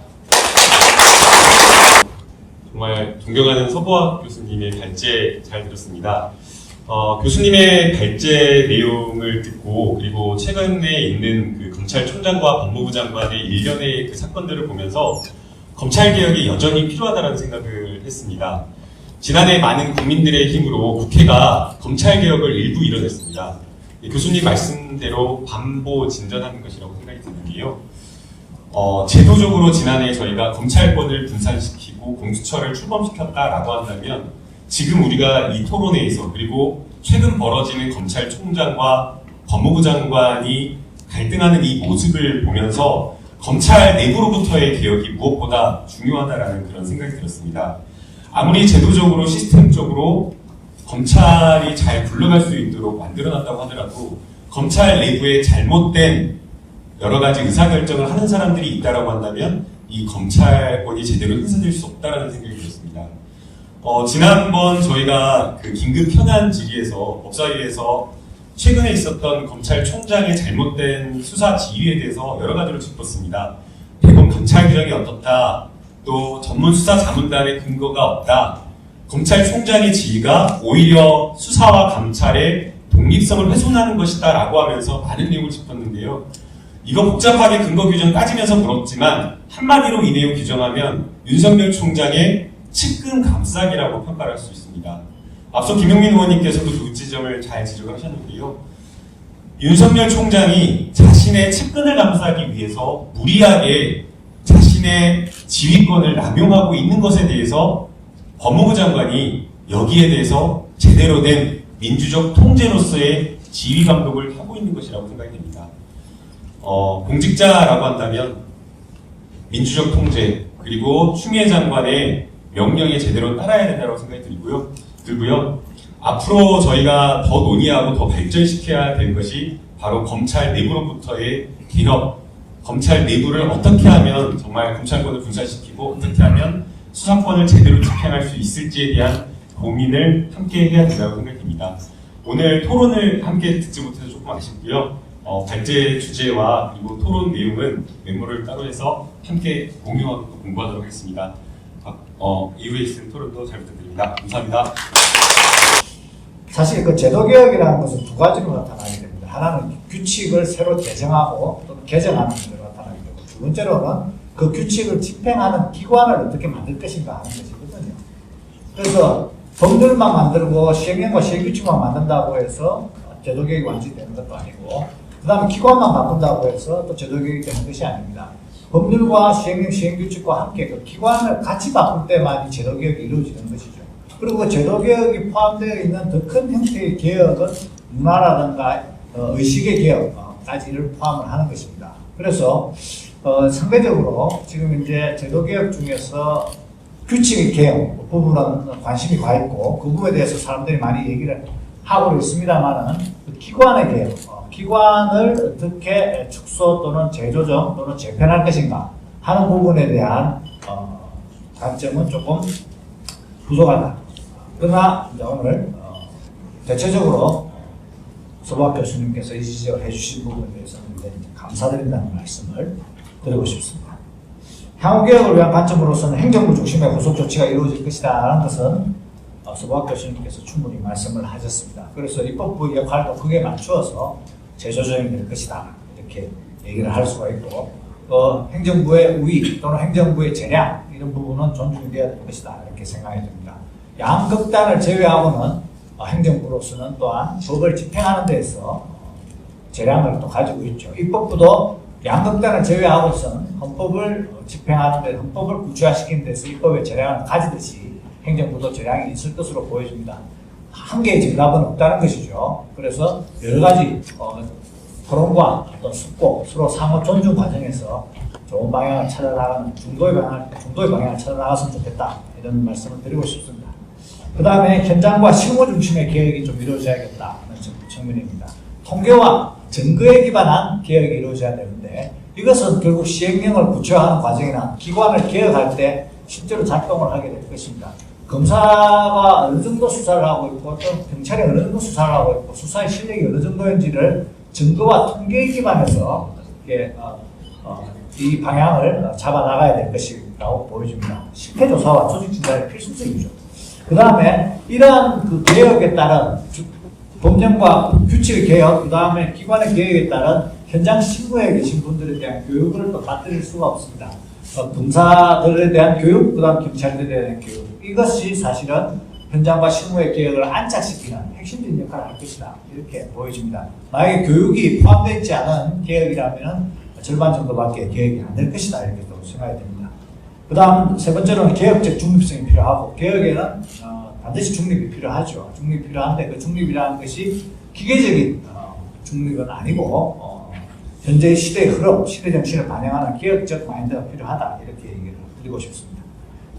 정말 존경하는 서보학 교수님의 발제 잘 들었습니다. 교수님의 발제 내용을 듣고 그리고 최근에 있는 그 검찰총장과 법무부 장관의 일련의 그 사건들을 보면서 검찰개혁이 여전히 필요하다는 생각을 했습니다. 지난해 많은 국민들의 힘으로 국회가 검찰개혁을 일부 이뤄냈습니다. 교수님 말씀대로 반보 진전하는 것이라고 생각이 드는데요. 제도적으로 지난해 저희가 검찰권을 분산시키고 공수처를 출범시켰다라고 한다면 지금 우리가 이 토론회에서 그리고 최근 벌어지는 검찰총장과 법무부 장관이 갈등하는 이 모습을 보면서 검찰 내부로부터의 개혁이 무엇보다 중요하다라는 그런 생각이 들었습니다. 아무리 제도적으로 시스템적으로 검찰이 잘 굴러갈 수 있도록 만들어놨다고 하더라도 검찰 내부에 잘못된 여러 가지 의사결정을 하는 사람들이 있다라고 한다면 이 검찰권이 제대로 행사될 수 없다라는 생각이 들었습니다. 지난번 저희가 그 긴급 현안 질의에서 법사위에서 최근에 있었던 검찰총장의 잘못된 수사 지휘에 대해서 여러 가지로 짚었습니다. 대검 검찰 규정이 어떻다, 또 전문 수사 자문단의 근거가 없다, 검찰총장의 지위가 오히려 수사와 감찰의 독립성을 훼손하는 것이다 라고 하면서 많은 내용을 짚었는데요. 이거 복잡하게 근거 규정 따지면서 물었지만 한마디로 이 내용 규정하면 윤석열 총장의 측근 감싸기라고 평가를 할 수 있습니다. 앞서 김용민 의원님께서도 그 지점을 잘 지적을 하셨는데요. 윤석열 총장이 자신의 측근을 감싸기 위해서 무리하게 자신의 지휘권을 남용하고 있는 것에 대해서 법무부 장관이 여기에 대해서 제대로 된 민주적 통제로서의 지휘 감독을 하고 있는 것이라고 생각이 됩니다. 공직자라고 한다면 민주적 통제 그리고 추미애 장관의 명령에 제대로 따라야 된다고 생각이 들고요. 앞으로 저희가 더 논의하고 더 발전시켜야 될 것이 바로 검찰 내부로부터의 개혁, 검찰 내부를 어떻게 하면 정말 검찰권을 분산시키고 어떻게 하면 수사권을 제대로 집행할 수 있을지에 대한 고민을 함께 해야 된다고 생각됩니다. 오늘 토론을 함께 듣지 못해서 조금 아쉽고요. 발제 주제와 그리고 토론 내용은 메모를 따로 해서 함께 공유하고 공부하도록 하겠습니다. 이후에 있을 토론도 잘 부탁드립니다. 감사합니다. 사실 그 제도개혁이라는 것은 두 가지로 나타나게 됩니다. 하나는 규칙을 새로 제정하고 또는 개정하는 것으로 나타나게 되고, 두 번째로는 그 규칙을 집행하는 기관을 어떻게 만들 것인가 하는 것이거든요. 그래서 법률만 만들고 시행령과 시행규칙만 만든다고 해서 제도개혁이 완전히 되는 것도 아니고, 그 다음에 기관만 바꾼다고 해서 또 제도개혁이 되는 것이 아닙니다. 법률과 시행령, 시행규칙과 함께 그 기관을 같이 바꿀 때만이 제도개혁이 이루어지는 것이죠. 그리고 그 제도개혁이 포함되어 있는 더 큰 형태의 개혁은 문화라든가 의식의 개혁까지를 포함을 하는 것입니다. 그래서 상대적으로 지금 이제 제도개혁 중에서 규칙의 개혁 부분은 관심이 가 있고 그 부분에 대해서 사람들이 많이 얘기를 하고 있습니다만은 그 기관의 개혁, 기관을 어떻게 축소 또는 재조정 또는 재편할 것인가 하는 부분에 대한 관점은 조금 부족하다. 그러나 이제 오늘 대체적으로 소박 교수님께서 이 지적을 해주신 부분에 대해서는 감사드린다는 말씀을 드리고 싶습니다. 향후 개혁을 위한 관점으로서는 행정부 중심의 후속 조치가 이루어질 것이다라는 것은 소박 교수님께서 충분히 말씀을 하셨습니다. 그래서 입법부의 역할도 크게 맞추어서 재조정이 될 것이다 이렇게 얘기를 할 수가 있고, 행정부의 우위 또는 행정부의 재량 이런 부분은 존중이 되어야 될 것이다 이렇게 생각이 됩니다. 양극단을 제외하고는 행정부로서는 또한 법을 집행하는 데서 재량을 또 가지고 있죠. 입법부도 양극단을 제외하고서는 헌법을 집행하는 데, 헌법을 구체화시키는 데서 입법의 재량을 가지듯이 행정부도 재량이 있을 것으로 보여집니다. 한 개의 정답은 없다는 것이죠. 그래서 여러 가지 토론과 어떤 숙고, 서로 상호 존중 과정에서 좋은 방향을 찾아나가는 중도의 방향을 찾아나갔으면 좋겠다 이런 말씀을 드리고 싶습니다. 그 다음에 현장과 실무 중심의 개혁이 좀 이루어져야겠다는 측면입니다. 통계와 증거에 기반한 개혁이 이루어져야 되는데 이것은 결국 시행령을 구체화하는 과정이나 기관을 개혁할 때 실제로 작동을 하게 될 것입니다. 검사가 어느 정도 수사를 하고 있고 또 경찰이 어느 정도 수사를 하고 있고 수사의 실력이 어느 정도인지를 증거와 통계에 기반해서 이 방향을 잡아나가야 될 것이라고 보여집니다. 실태조사와 조직진단이 필수적이죠. 그 다음에 이러한 그 개혁에 따른 법령과 규칙의 개혁, 그 다음에 기관의 개혁에 따른 현장 실무에 계신 분들에 대한 교육을 또 받들 수가 없습니다. 검사들에 대한 교육, 그 다음 경찰들에 대한 교육, 이것이 사실은 현장과 실무의 개혁을 안착시키는 핵심적인 역할을 할 것이다 이렇게 보여집니다. 만약에 교육이 포함되어 있지 않은 개혁이라면 절반 정도밖에 개혁이 안 될 것이다 이렇게 또 생각이 됩니다. 그 다음 세 번째로는 개혁적 중립성이 필요하고, 개혁에는 반드시 중립이 필요하죠. 중립이 필요한데 그 중립이라는 것이 기계적인 중립은 아니고 현재의 시대의 흐름, 시대 정신을 반영하는 개혁적 마인드가 필요하다 이렇게 얘기를 드리고 싶습니다.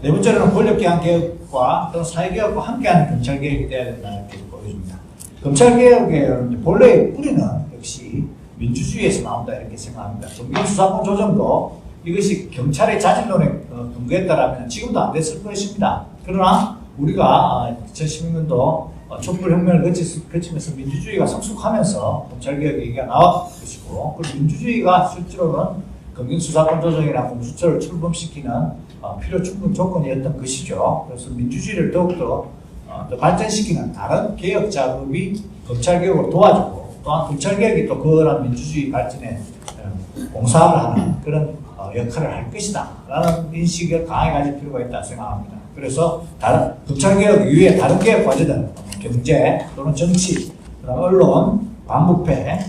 네 번째로는 권력기관 개혁과 또는 사회개혁과 함께하는 검찰개혁이 되어야 된다 이렇게 보여줍니다. 검찰개혁의 본래의 뿌리는 역시 민주주의에서 나온다 이렇게 생각합니다. 정경수사권 조정도 이것이 경찰의 자질론에 근거했다라면 지금도 안 됐을 것입니다. 그러나 우리가 2016년도 촛불혁명을 거치면서 민주주의가 성숙하면서 검찰개혁 얘기가 나왔을 것이고, 그리고 민주주의가 실제로는 검경수사권 조정이나 공수처를 출범시키는 필요 충분 조건이었던 것이죠. 그래서 민주주의를 더욱더 더 발전시키는 다른 개혁 작업이 검찰개혁을 도와주고 또한 검찰개혁이 또 그런 민주주의 발전에 공사를 하는 그런 역할을 할 것이다 라는 인식을 강하게 가질 필요가 있다 생각합니다. 그래서 다른 검찰개혁 이후에 다른 개혁 과제들 경제 또는 정치, 언론, 반부패,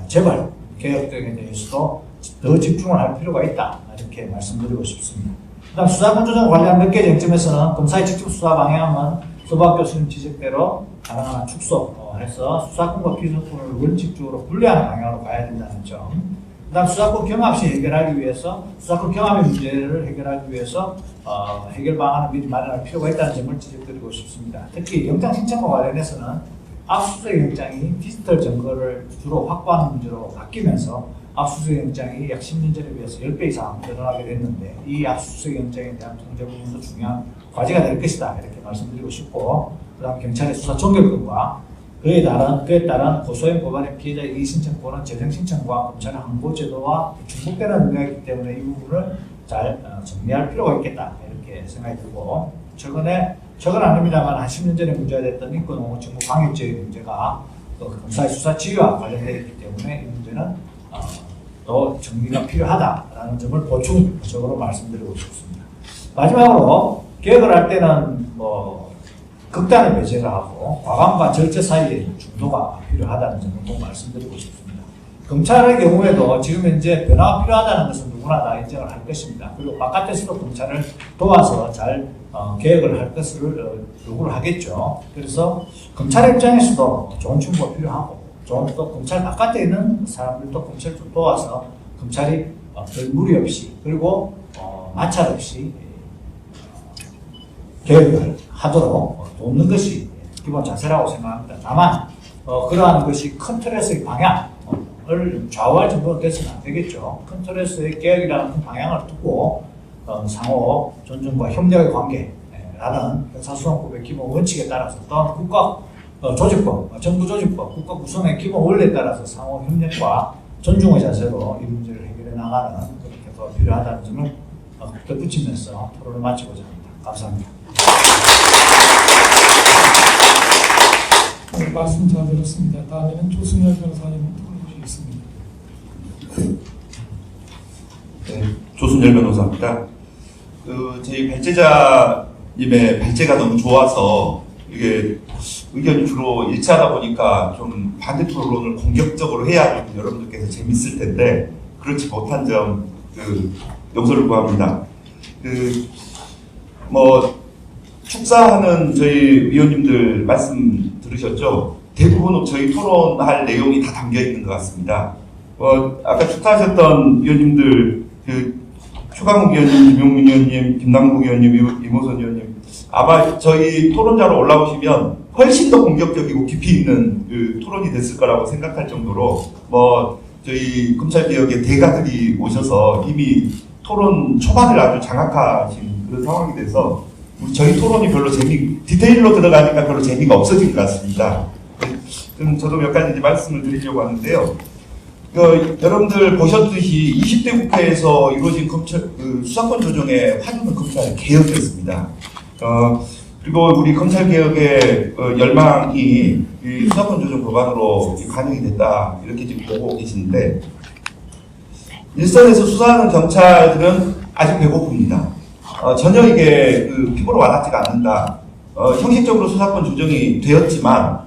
재벌 개혁 등에 대해서도 더 집중을 할 필요가 있다 이렇게 말씀드리고 싶습니다. 그다음 수사권 조정 관련 몇 개 쟁점에서는 검사의 직접 수사 방향은 소박 교수님 지적대로 가능한 축소해서 수사권과 기소권을 원칙적으로 분리하는 방향으로 가야 된다는 점. 그다음 수사권 경합 시 해결하기 위해서 수사권 경합의 문제를 해결하기 위해서 해결 방안을 미리 마련할 필요가 있다는 점을 지적드리고 싶습니다. 특히 영장 신청과 관련해서는 압수수색 영장이 디지털 증거를 주로 확보하는 문제로 바뀌면서 압수수색 영장이 약 10년 전에 비해서 10배 이상 늘어나게 됐는데 이 압수수색 영장에 대한 통제 부분도 중요한 과제가 될 것이다 이렇게 말씀드리고 싶고, 그다음 경찰의 수사 종결권과 그에 따른 고소행 법안의 피해자의 이의신청권은 재정신청과 검찰의 항고제도와 중복되는 의미가 있기 때문에 이 부분을 잘 정리할 필요가 있겠다 이렇게 생각이 들고, 최근 아닙니다만 한 10년 전에 문제가 됐던 인권옹호 정부 방역제의 문제가 또 검사의 수사 지휘와 관련되어 있기 때문에 이 문제는 또 정리가 필요하다라는 점을 보충적으로 말씀드리고 싶습니다. 마지막으로 개혁을 할 때는 극단의 배제를 하고 과감과 절제 사이에 중도가 필요하다는 점을 꼭 말씀드리고 싶습니다. 검찰의 경우에도 지금 현재 변화가 필요하다는 것은 누구나 다 인정을 할 것입니다. 그리고 바깥에서도 검찰을 도와서 잘 개혁을 할 것을 요구를 하겠죠. 그래서 검찰 입장에서도 좋은 충고가 필요하고 또 검찰 바깥에 있는 사람들도 검찰을 좀 도와서 검찰이 별 무리 없이 그리고 마찰 없이 개혁을 하도록 돕는 것이 기본 자세라고 생각합니다. 다만 그러한 것이 큰 틀에서의 방향을 좌우할 정도는 돼서는 안 되겠죠. 큰 틀에서의 개혁이라는 큰 방향을 두고 상호 존중과 협력의 관계라는 형사소송법의 기본 원칙에 따라서 또한 국가 조직법, 정부 조직법, 국가 구성의 기본 원리에 따라서 상호 협력과 존중의 자세로 이 문제를 해결해 나가는 그렇게 더 필요하다는 점을 덧붙이면서 토론을 마치고자 합니다. 감사합니다. 네, 말씀 잘 들었습니다. 다음에는 조순열 변호사님 모시겠습니다. 네, 조순열 변호사입니다. 저희 발제자님의 발제가 너무 좋아서 이게 의견이 주로 일치하다 보니까 좀 반대 토론을 공격적으로 해야 여러분들께서 재밌을 텐데 그렇지 못한 점 용서를 구합니다. 축사하는 저희 위원님들 말씀 들으셨죠? 대부분 저희 토론할 내용이 다 담겨 있는 것 같습니다. 아까 축사하셨던 위원님들 최강욱 위원님, 김용민 위원님, 김남국 위원님, 이모선 위원님 아마 저희 토론자로 올라오시면 훨씬 더 공격적이고 깊이 있는 토론이 됐을 거라고 생각할 정도로 저희 검찰개혁의 대가들이 오셔서 이미 토론 초반을 아주 장악하신 그런 상황이 돼서 저희 토론이 별로 디테일로 들어가니까 별로 재미가 없어진 것 같습니다. 그럼 저도 몇 가지 말씀을 드리려고 하는데요. 여러분들 보셨듯이 20대 국회에서 이루어진 수사권 조정의 화두는 검찰 개혁이었습니다. 그리고 우리 검찰 개혁의 열망이 이 수사권 조정 법안으로 반영이 됐다 이렇게 지금 보고 계시는데 일선에서 수사하는 경찰들은 아직 배고픕니다. 전혀 이게 피부로 와닿지가 않는다. 형식적으로 수사권 조정이 되었지만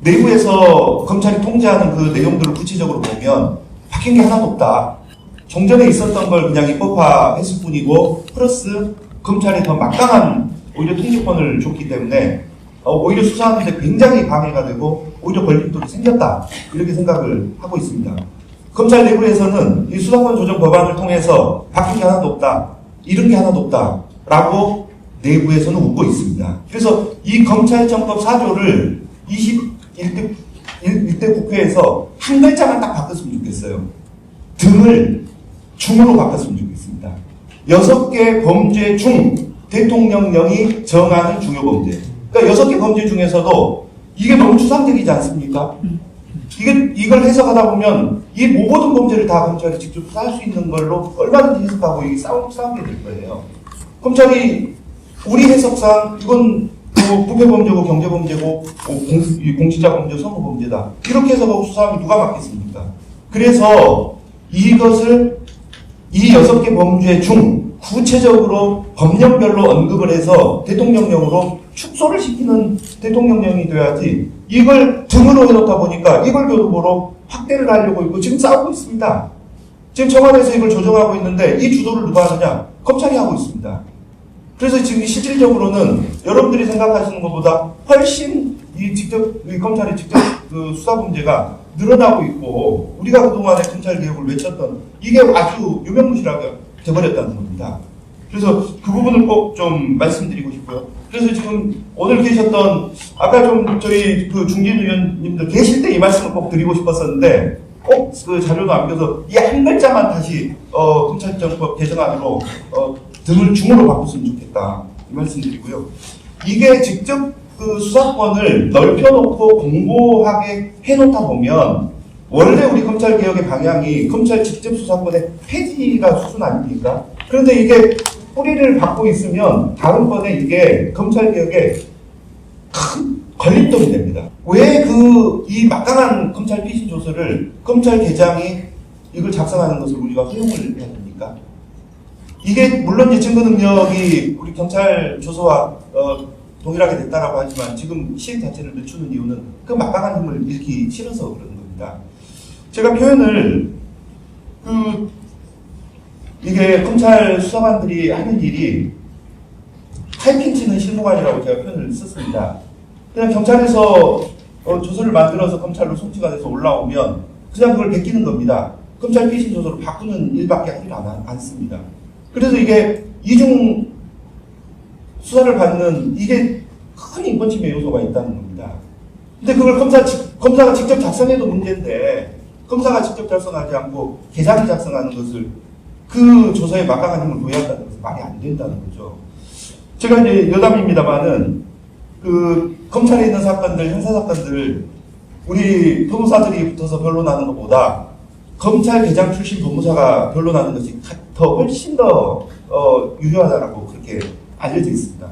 내부에서 검찰이 통제하는 그 내용들을 구체적으로 보면 바뀐 게 하나도 없다. 종전에 있었던 걸 그냥 입법화했을 뿐이고 플러스 검찰이 더 막강한 오히려 통제권을 줬기 때문에 오히려 수사하는 데 굉장히 방해가 되고 오히려 걸림돌이 생겼다. 이렇게 생각을 하고 있습니다. 검찰 내부에서는 이 수사권 조정 법안을 통해서 바뀐 게 하나도 없다. 잃은 게 하나도 없다. 라고 내부에서는 웃고 있습니다. 그래서 이 검찰청법 4조를 21대 국회에서 한 글자만 딱 바꿨으면 좋겠어요. 등을 중으로 바꿨으면 좋겠습니다. 6개 범죄 중 대통령령이 정하는 중요 범죄. 그러니까 6개 범죄 중에서도 이게 너무 추상적이지 않습니까? 이걸 해석하다 보면 이 모든 범죄를 다 검찰이 직접 수사할 수 있는 걸로 얼마든지 해석하고 이게 싸우게 될 거예요. 검찰이 우리 해석상 이건 뭐 부패범죄고 경제범죄고 공직자범죄, 선거범죄다. 이렇게 해석하고 수사하면 누가 맡겠습니까? 그래서 이것을 이 6개 범죄 중 구체적으로 법령별로 언급을 해서 대통령령으로 축소를 시키는 대통령령이 돼야지 이걸 등으로 해놓다 보니까 이걸 교도보로 확대를 하려고 있고 지금 싸우고 있습니다. 지금 청와대에서 이걸 조정하고 있는데 이 주도를 누가 하느냐? 검찰이 하고 있습니다. 그래서 지금 실질적으로는 여러분들이 생각하시는 것보다 훨씬 이 검찰이 직접 그 수사 범죄가 늘어나고 있고 우리가 그동안에 검찰 개혁을 외쳤던 이게 아주 유명무실하게 돼버렸다는 겁니다. 그래서 그 부분을 꼭 좀 말씀드리고 싶고요. 그래서 지금 오늘 계셨던 아까 좀 저희 그 중진 의원님들 계실 때 이 말씀을 꼭 드리고 싶었었는데 꼭 그 자료도 남겨서 이 한 글자만 다시 검찰정법 개정안으로 등을 중으로 바꿨으면 좋겠다 이 말씀드리고요. 이게 직접 그 수사권을 넓혀놓고 공고하게 해놓다 보면 원래 우리 검찰 개혁의 방향이 검찰 직접 수사권의 폐지가 수순 아닙니까? 그런데 이게 뿌리를 받고 있으면 다음번에 이게 검찰 개혁에 큰 걸림돌이 됩니다. 왜 이 막강한 검찰 피신 조서를 검찰개장이 이걸 작성하는 것을 우리가 허용을 해야 됩니까? 이게 물론 이제 증거 능력이 우리 경찰 조서와 동일하게 됐다라고 하지만 지금 시행 자체를 늦추는 이유는 그 막강한 힘을 잃기 싫어서 그러는 겁니다. 제가 표현을 이게 검찰 수사관들이 하는 일이 타이핑 치는 실무관이라고 제가 표현을 썼습니다. 그냥 경찰에서 조서를 만들어서 검찰로 송치가 돼서 올라오면 그냥 그걸 베끼는 겁니다. 검찰 피신 조서로 바꾸는 일밖에 하지 않습니다. 그래서 이게 이중 수사를 받는 이게 큰 인권침해 요소가 있다는 겁니다. 근데 그걸 검사가 직접 작성해도 문제인데 검사가 직접 작성하지 않고 계장이 작성하는 것을 그 조서에 막강한 힘을 부여한다는 것은 말이 안 된다는 거죠. 제가 이제 여담입니다만은 그 검찰에 있는 사건들, 형사사건들 우리 변호사들이 붙어서 변론하는 것보다 검찰 개장 출신 법무사가 변론하는 것이 훨씬 더 유효하다라고 그렇게 알려져 있습니다.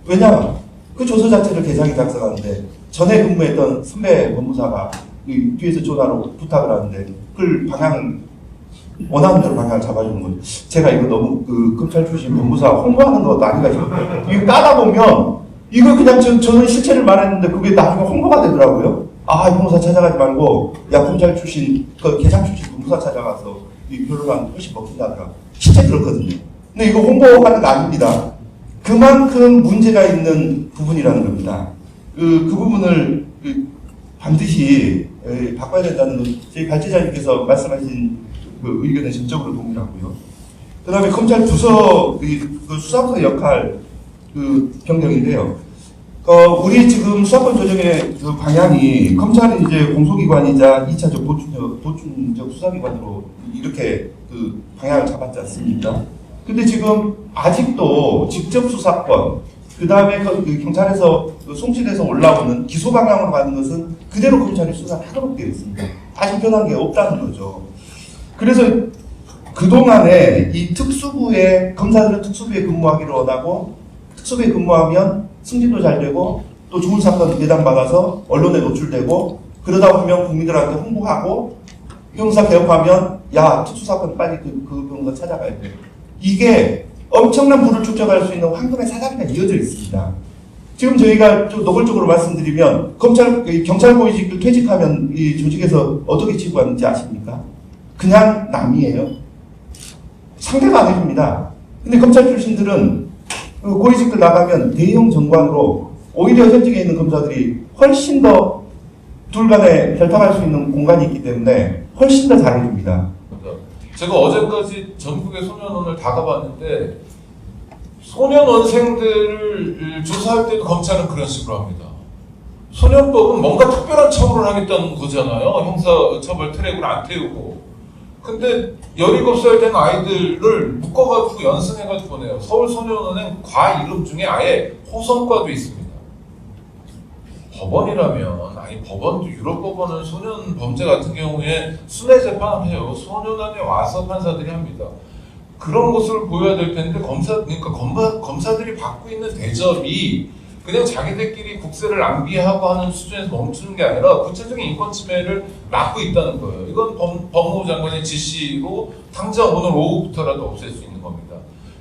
왜냐하면 그 조서 자체를 개장이 작성하는데 전에 근무했던 선배 법무사가 뒤에서 전화로 부탁을 하는데 그걸 방향을 원하는 대로 방향을 잡아주는 거죠. 제가 이거 너무 그 검찰 출신 변호사 홍보하는 것도 아닌가 싶어요. 이거 까다 보면 이거 그냥 저는 실체를 말했는데 그게 나중에 홍보가 되더라고요. 아, 변호사 찾아가지 말고 야 검찰 출신 그 계장 출신 변호사 찾아가서 이 변호사는 훨씬 먹힌다더라고. 실제 그렇거든요. 근데 이거 홍보하는 거 아닙니다. 그만큼 문제가 있는 부분이라는 겁니다. 그 부분을 반드시 바꿔야 된다는 것. 저희 발제자님께서 말씀하신 그 의견에 전적으로 동의하고요. 그 다음에 검찰 부서 그 수사부의 역할 변경인데요. 우리 지금 수사권 조정의 그 방향이 검찰이 이제 공소기관이자 2차적 보충적 수사기관으로 이렇게 그 방향을 잡았지 않습니까? 근데 지금 아직도 직접 수사권, 그 다음에 그 경찰에서 송치돼서 올라오는 기소 방향으로 가는 것은 그대로 검찰이 수사를 하도록 되어 있습니다. 아직 변한 게 없다는 거죠. 그래서 그동안에 이 특수부에, 검사들은 특수부에 근무하기를 원하고, 특수부에 근무하면 승진도 잘 되고, 또 좋은 사건 예단받아서 언론에 노출되고, 그러다 보면 국민들한테 홍보하고, 변호사 개업하면, 야, 특수사건 빨리 그 변호사 찾아가야 돼. 이게 엄청난 부를 축적할 수 있는 황금의 사다리가 이어져 있습니다. 지금 저희가 좀 노골적으로 말씀드리면, 경찰 고위직들 퇴직하면 이 조직에서 어떻게 취급하는지 아십니까? 그냥 남이에요. 상대가 안 해줍니다. 근데 검찰 출신들은 그 고위직들 나가면 대형 정관으로 오히려 현직에 있는 검사들이 훨씬 더 둘 간에 결탁할 수 있는 공간이 있기 때문에 훨씬 더 잘해줍니다. 제가 어제까지 전국의 소년원을 다 가봤는데 소년원생들을 조사할 때도 검찰은 그런 식으로 합니다. 소년법은 뭔가 특별한 처벌을 하겠다는 거잖아요. 형사처벌 트랙을 안 태우고. 근데 17살 된 아이들을 묶어가지고 연승해가지고 보내요. 서울소년원행 과 이름 중에 아예 호성과도 있습니다. 법원이라면, 아니 법원도 유럽 법원은 소년 범죄 같은 경우에 순회 재판을 해요. 소년원에 와서 판사들이 합니다. 그런 것을 보여야 될 텐데 그러니까 검사들이 받고 있는 대접이 그냥 자기들끼리 국세를 낭비하고 하는 수준에서 멈추는 게 아니라 구체적인 인권 침해를 막고 있다는 거예요. 이건 법무부 장관의 지시로 당장 오늘 오후부터라도 없앨 수 있는 겁니다.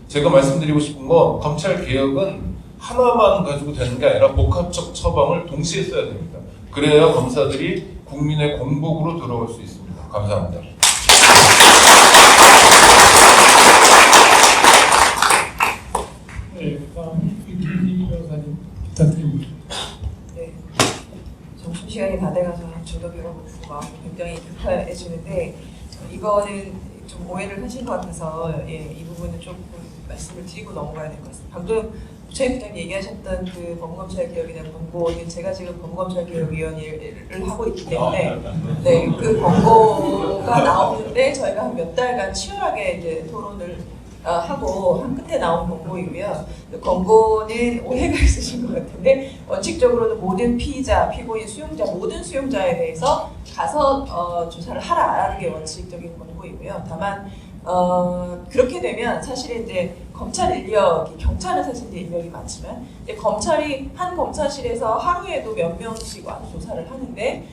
제가 말씀드리고 싶은 건 검찰 개혁은 하나만 가지고 되는 게 아니라 복합적 처방을 동시에 써야 됩니다. 그래야 검사들이 국민의 공복으로 들어올 수 있습니다. 감사합니다. 네, 다음 이준희 변호사님 부탁드립니다. 네, 점심시간이 다 돼가서 저도 배고프고 마음이 굉장히 급해지는데 이거는 좀 오해를 하신 것 같아서 이 부분은 조금 말씀을 드리고 넘어가야 될 것 같습니다. 방금 부처님 부장님 얘기하셨던 그 법무검찰 개혁에 대한 권고는 제가 지금 법무검찰 개혁위원회를 하고 있기 때문에 그 권고가 나오는데 저희가 한 몇 달간 치열하게 이제 토론을 하고 한 끝에 나온 권고이고요. 그 권고는 오해가 있으신 것 같은데 원칙적으로는 모든 피의자, 피고인, 수용자 모든 수용자에 대해서 가서 조사를 하라라는 게 원칙적인 권고이고요. 다만 그렇게 되면 사실 이제 검찰 인력이 경찰은 사실 이제 인력이 많지만 이제 검찰이 한 검사실에서 하루에도 몇 명씩 와서 조사를 하는데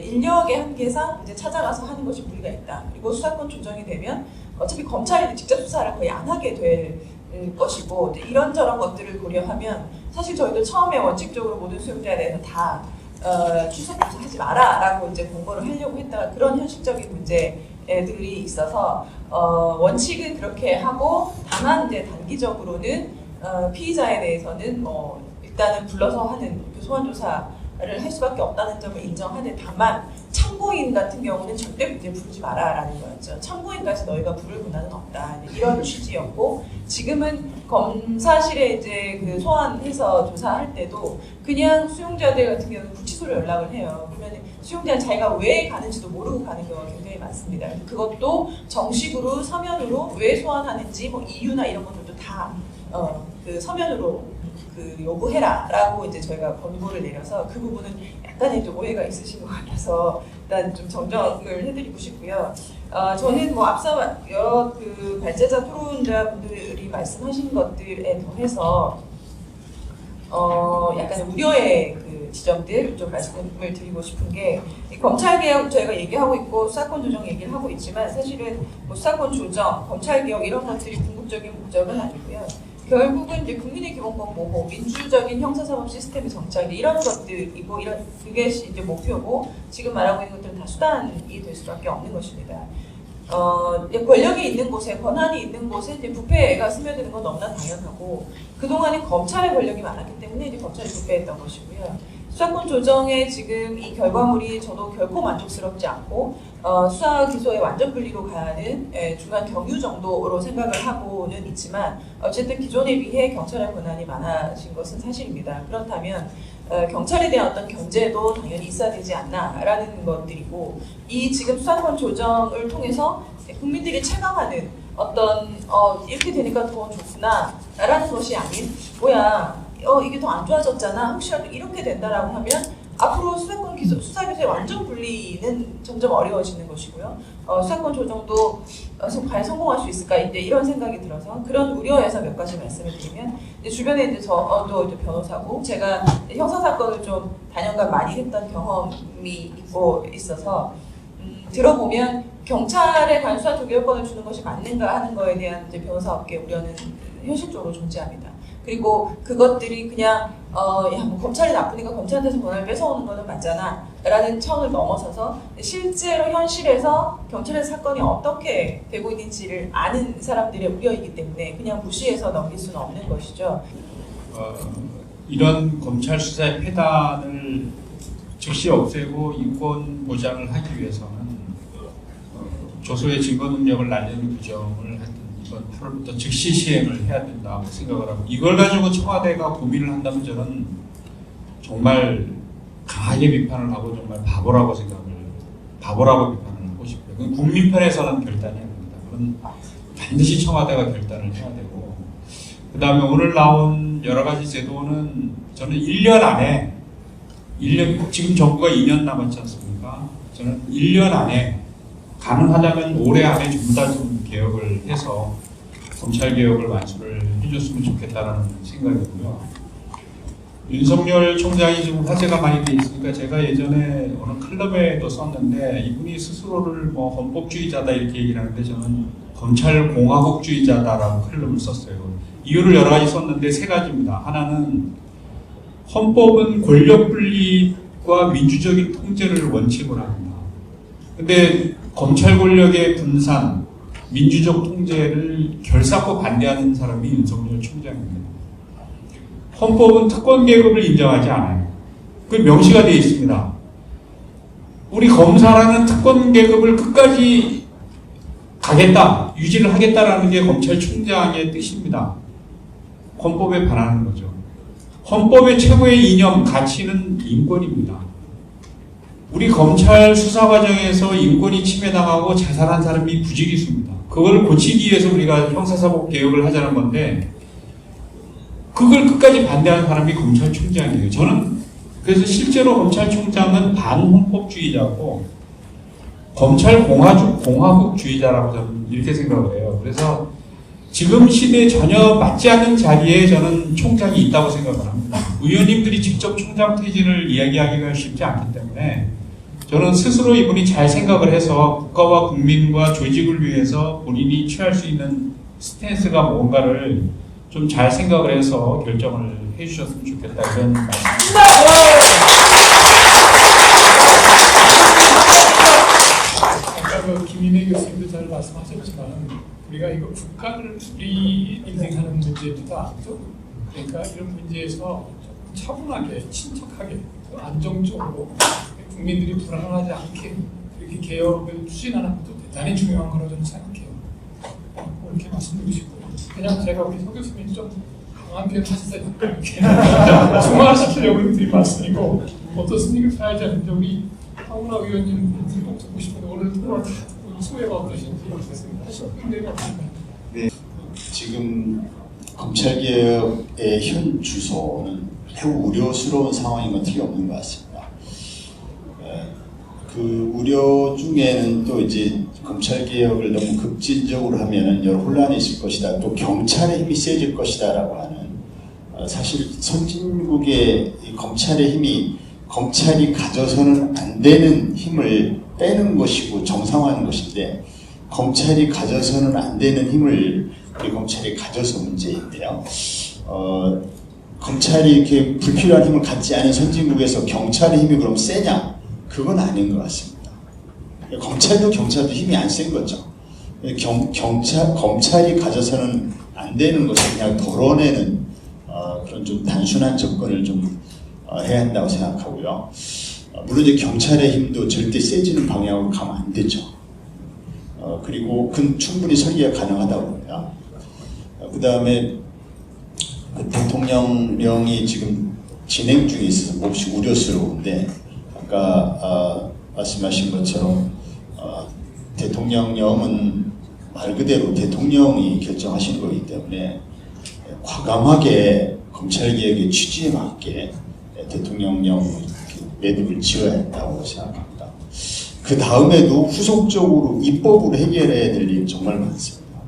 인력의 한계상 이제 찾아가서 하는 것이 무리가 있다. 그리고 수사권 조정이 되면 어차피 검찰이 직접 수사를 거의 안 하게 될 것이고 이런저런 것들을 고려하면 사실 저희도 처음에 원칙적으로 모든 수용자에 대해서 다 출석 조사하지 마라라고 이제 권고를 하려고 했다가 그런 현실적인 문제들이 있어서 원칙은 그렇게 하고 다만 이제 단기적으로는 피의자에 대해서는 일단은 불러서 하는 그 소환 조사를 할 수밖에 없다는 점을 인정하는 다만 참고인 같은 경우는 절대 이제 부르지 마라라는 거였죠. 참고인까지 너희가 부를 권한은 없다. 이런 취지였고 지금은 검사실에 이제 그 소환해서 조사할 때도 그냥 수용자들 같은 경우는 구치소로 연락을 해요. 그러면 수용자는 자기가 왜 가는지도 모르고 가는 경우가 굉장히 많습니다. 그것도 정식으로 서면으로 왜 소환하는지 뭐 이유나 이런 것들도 다 그 서면으로 그 요구해라라고 이제 저희가 권고를 내려서 그 부분은 약간의 좀 오해가 있으신 것 같아서 일단 좀 정정을 해드리고 싶고요. 저는 뭐 앞서 여러 그 발제자 토론자분들이 말씀하신 것들에 더해서 약간 우려의 그 지점들 좀 말씀을 드리고 싶은 게 검찰개혁 저희가 얘기하고 있고 수사권 조정 얘기를 하고 있지만 사실은 뭐 수사권 조정, 검찰개혁 이런 것들이 궁극적인 목적은 아니고요. 결국은 이제 국민의 기본권 보호, 민주적인 형사사법 시스템의 정착 이런 것들이고 그게 이제 목표고 지금 말하고 있는 것들은 다 수단이 될 수밖에 없는 것입니다. 권력이 있는 곳에 권한이 있는 곳에 이제 부패가 스며드는 건 너무나 당연하고 그동안에 검찰의 권력이 많았기 때문에 이제 검찰이 부패했던 것이고요. 수사권 조정의 지금 이 결과물이 저도 결코 만족스럽지 않고 수사 기소의 완전 분리로 가는 중간 경유 정도로 생각을 하고는 있지만 어쨌든 기존에 비해 경찰의 권한이 많아진 것은 사실입니다. 그렇다면 경찰에 대한 어떤 견제도 당연히 있어야 되지 않나라는 것들이고 이 지금 수사권 조정을 통해서 국민들이 체감하는 어떤 이렇게 되니까 더 좋구나 라는 것이 아닌 뭐야 이게 더 안 좋아졌잖아 혹시라도 이렇게 된다라고 하면 앞으로 수사권 기소, 수사 기소의 완전 분리는 점점 어려워지는 것이고요. 수사권 조정도 과연 성공할 수 있을까 이제 이런 생각이 들어서 그런 우려에서 몇 가지 말씀을 드리면 이제 주변에 이제 저도 이제 변호사고 제가 형사 사건을 좀 단연간 많이 했던 경험이 있어서 들어보면 경찰에 관한 수사 조결권을 주는 것이 맞는가 하는 거에 대한 이제 변호사업계 우려는 현실적으로 존재합니다. 그리고 그것들이 그냥 뭐 검찰이 나쁘니까 검찰한테서 권한을 뺏어오는 거는 맞잖아 라는 차원을 넘어서서 실제로 현실에서 경찰의 사건이 어떻게 되고 있는지를 아는 사람들의 우려이기 때문에 그냥 무시해서 넘길 수는 없는 것이죠. 이런 검찰 수사의 폐단을 즉시 없애고 인권 보장을 하기 위해서는 조소의 증거 능력을 날리는 규정을 이번 8월부터 즉시 시행을 해야 된다고 생각을 하고 이걸 가지고 청와대가 고민을 한다면 저는 정말 강하게 비판을 하고 정말 바보라고 비판을 하고 싶어요. 그건 국민 편에서는 결단이 아닙니다. 그건 반드시 청와대가 결단을 해야 되고 그 다음에 오늘 나온 여러 가지 제도는 저는 1년 안에 1년, 지금 정부가 2년 남았지 않습니까? 저는 1년 안에 가능하다면 올해 안에 전부 다 좀 개혁을 해서 검찰 개혁을 완수를 해줬으면 좋겠다는 생각이고요. 윤석열 총장이 지금 화제가 많이 돼 있으니까 제가 예전에 어느 클럽에도 썼는데 이분이 스스로를 뭐 헌법주의자다 이렇게 얘기를 하는데 저는 검찰 공화국주의자다라고 클럽을 썼어요. 이유를 여러 가지 썼는데 세 가지입니다. 하나는 헌법은 권력 분립과 민주적인 통제를 원칙으로 합니다. 근데 검찰 권력의 분산, 민주적 통제를 결사코 반대하는 사람이 윤석열 총장입니다. 헌법은 특권 계급을 인정하지 않아요. 그 명시가 되어 있습니다. 우리 검사라는 특권 계급을 끝까지 가겠다, 유지를 하겠다라는 게 검찰총장의 뜻입니다. 헌법에 반하는 거죠. 헌법의 최고의 이념, 가치는 인권입니다. 우리 검찰 수사 과정에서 인권이 침해당하고 자살한 사람이 부지기수입니다. 그걸 고치기 위해서 우리가 형사사법 개혁을 하자는 건데 그걸 끝까지 반대하는 사람이 검찰총장이에요. 저는 그래서 실제로 검찰총장은 반헌법주의자고 검찰 공화국주의자라고 저는 이렇게 생각을 해요. 그래서 지금 시대에 전혀 맞지 않는 자리에 저는 총장이 있다고 생각을 합니다. 의원님들이 직접 총장 퇴진을 이야기하기가 쉽지 않기 때문에 저는 스스로 이분이 잘 생각을 해서 국가와 국민과 조직을 위해서 본인이 취할 수 있는 스탠스가 뭔가를 좀 잘 생각을 해서 결정을 해주셨으면 좋겠다 이런 말씀입니다. 아까 그 김인혜 교수님도 잘 말씀하셨지만 우리가 이거 국가를 우리 인생하는 문제보다 그러니까 이런 문제에서 차분하게 친척하게 안정적으로 국민들이 불안하지 않게 이렇게 개혁을 추진하는 것도 대단히 중요한 거라고 저는 생각해요. 이렇게 말씀드리고 싶고요. 그냥 제가 우리 서 교수님 좀 강한 표현 하셨어요. 이렇게 중화시키려고 드린 말씀이고 어떻습니까? 사회자님 우리 황운하 의원님 꼭 듣고 싶은데 오늘 토론 소회가 어떠신지 네, 지금 검찰개혁의 현 주소는 매우 우려스러운 상황인 건 틀림없는 것 같습니다. 그 우려 중에는 또 이제 검찰개혁을 너무 급진적으로 하면은 여러 혼란이 있을 것이다. 또 경찰의 힘이 세질 것이다라고 하는 사실 선진국의 검찰의 힘이 검찰이 가져서는 안 되는 힘을 빼는 것이고 정상화하는 것인데 검찰이 가져서는 안 되는 힘을 우리 검찰이 가져서 문제인데요. 검찰이 이렇게 불필요한 힘을 갖지 않은 선진국에서 경찰의 힘이 그럼 세냐? 그건 아닌 것 같습니다. 검찰도 경찰도 힘이 안 센 거죠. 검찰이 가져서는 안 되는 것을 그냥 덜어내는 그런 좀 단순한 접근을 좀 해야 한다고 생각하고요. 물론 이제 경찰의 힘도 절대 세지는 방향으로 가면 안 되죠. 그리고 그건 충분히 설계가 가능하다고 봅니다. 그 다음에 그 대통령령이 지금 진행 중에 있어서 몹시 우려스러운데 아까 말씀하신 것처럼 대통령령은 말 그대로 대통령이 결정하신 거기 때문에 과감하게 검찰개혁의 취지에 맞게 대통령령 매듭을 지어야 한다고 생각합니다. 그 다음에도 후속적으로 입법으로 해결해야 될 일이 정말 많습니다.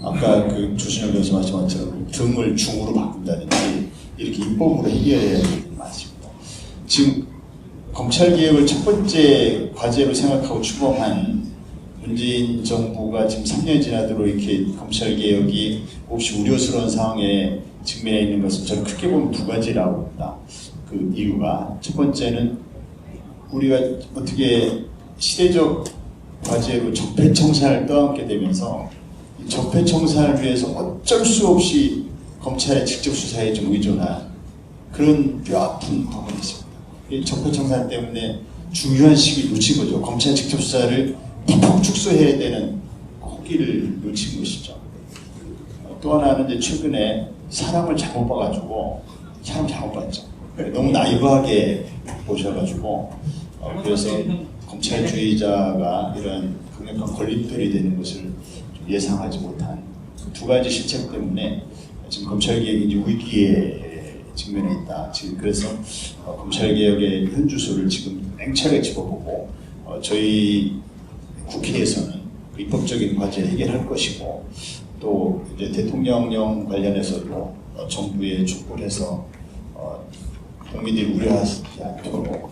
아까 그 조신영 교수 말씀한 것처럼 등을 중으로 바꾼다든지 이렇게 입법으로 해결해야 될 일이 많습니다. 지금 검찰개혁을 첫 번째 과제로 생각하고 추범한 문재인 정부가 지금 3년이 지나도록 이렇게 검찰개혁이 몹시 우려스러운 상황에 직면해 있는 것은 저는 크게 보면 두 가지라고 봅니다. 그 이유가 첫 번째는 우리가 어떻게 시대적 과제로 적폐청산을 떠안게 되면서 적폐청산을 위해서 어쩔 수 없이 검찰의 직접 수사에 좀 의존한 그런 뼈아픈 부분이 있습니다. 이 적폐청산 때문에 중요한 시기를 놓친 거죠. 검찰 직접 수사를 팍팍 축소해야 되는 고기를 놓친 것이죠. 또 하나는 이제 최근에 사람을 잘못 봐가지고 사람 잘못 봤죠. 너무 나이브하게 보셔가지고 그래서 검찰주의자가 이런 강력한 걸림돌이 되는 것을 좀 예상하지 못한 두 가지 실책 때문에 지금 검찰개혁이 이제 위기에 측면에 있다. 지금 그래서 검찰개혁의 현주소를 지금 냉철하게 짚어보고 저희 국회에서는 입법적인 과제 해결할 것이고 또 이제 대통령령 관련해서도 정부에 촉구를 해서 국민들이 우려하지 않도록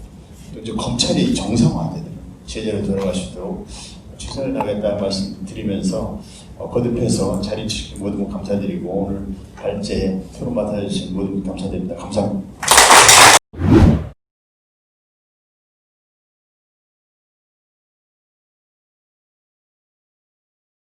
또 이제 검찰이 정상화되는 제재로 돌아갈 수 있도록 최선을 다하겠다는 말씀 드리면서 거듭해서 자리해 주신 모든 분 감사드리고 오늘 발제 토론 맡아주신 모든 분 감사드립니다. 감사합니다.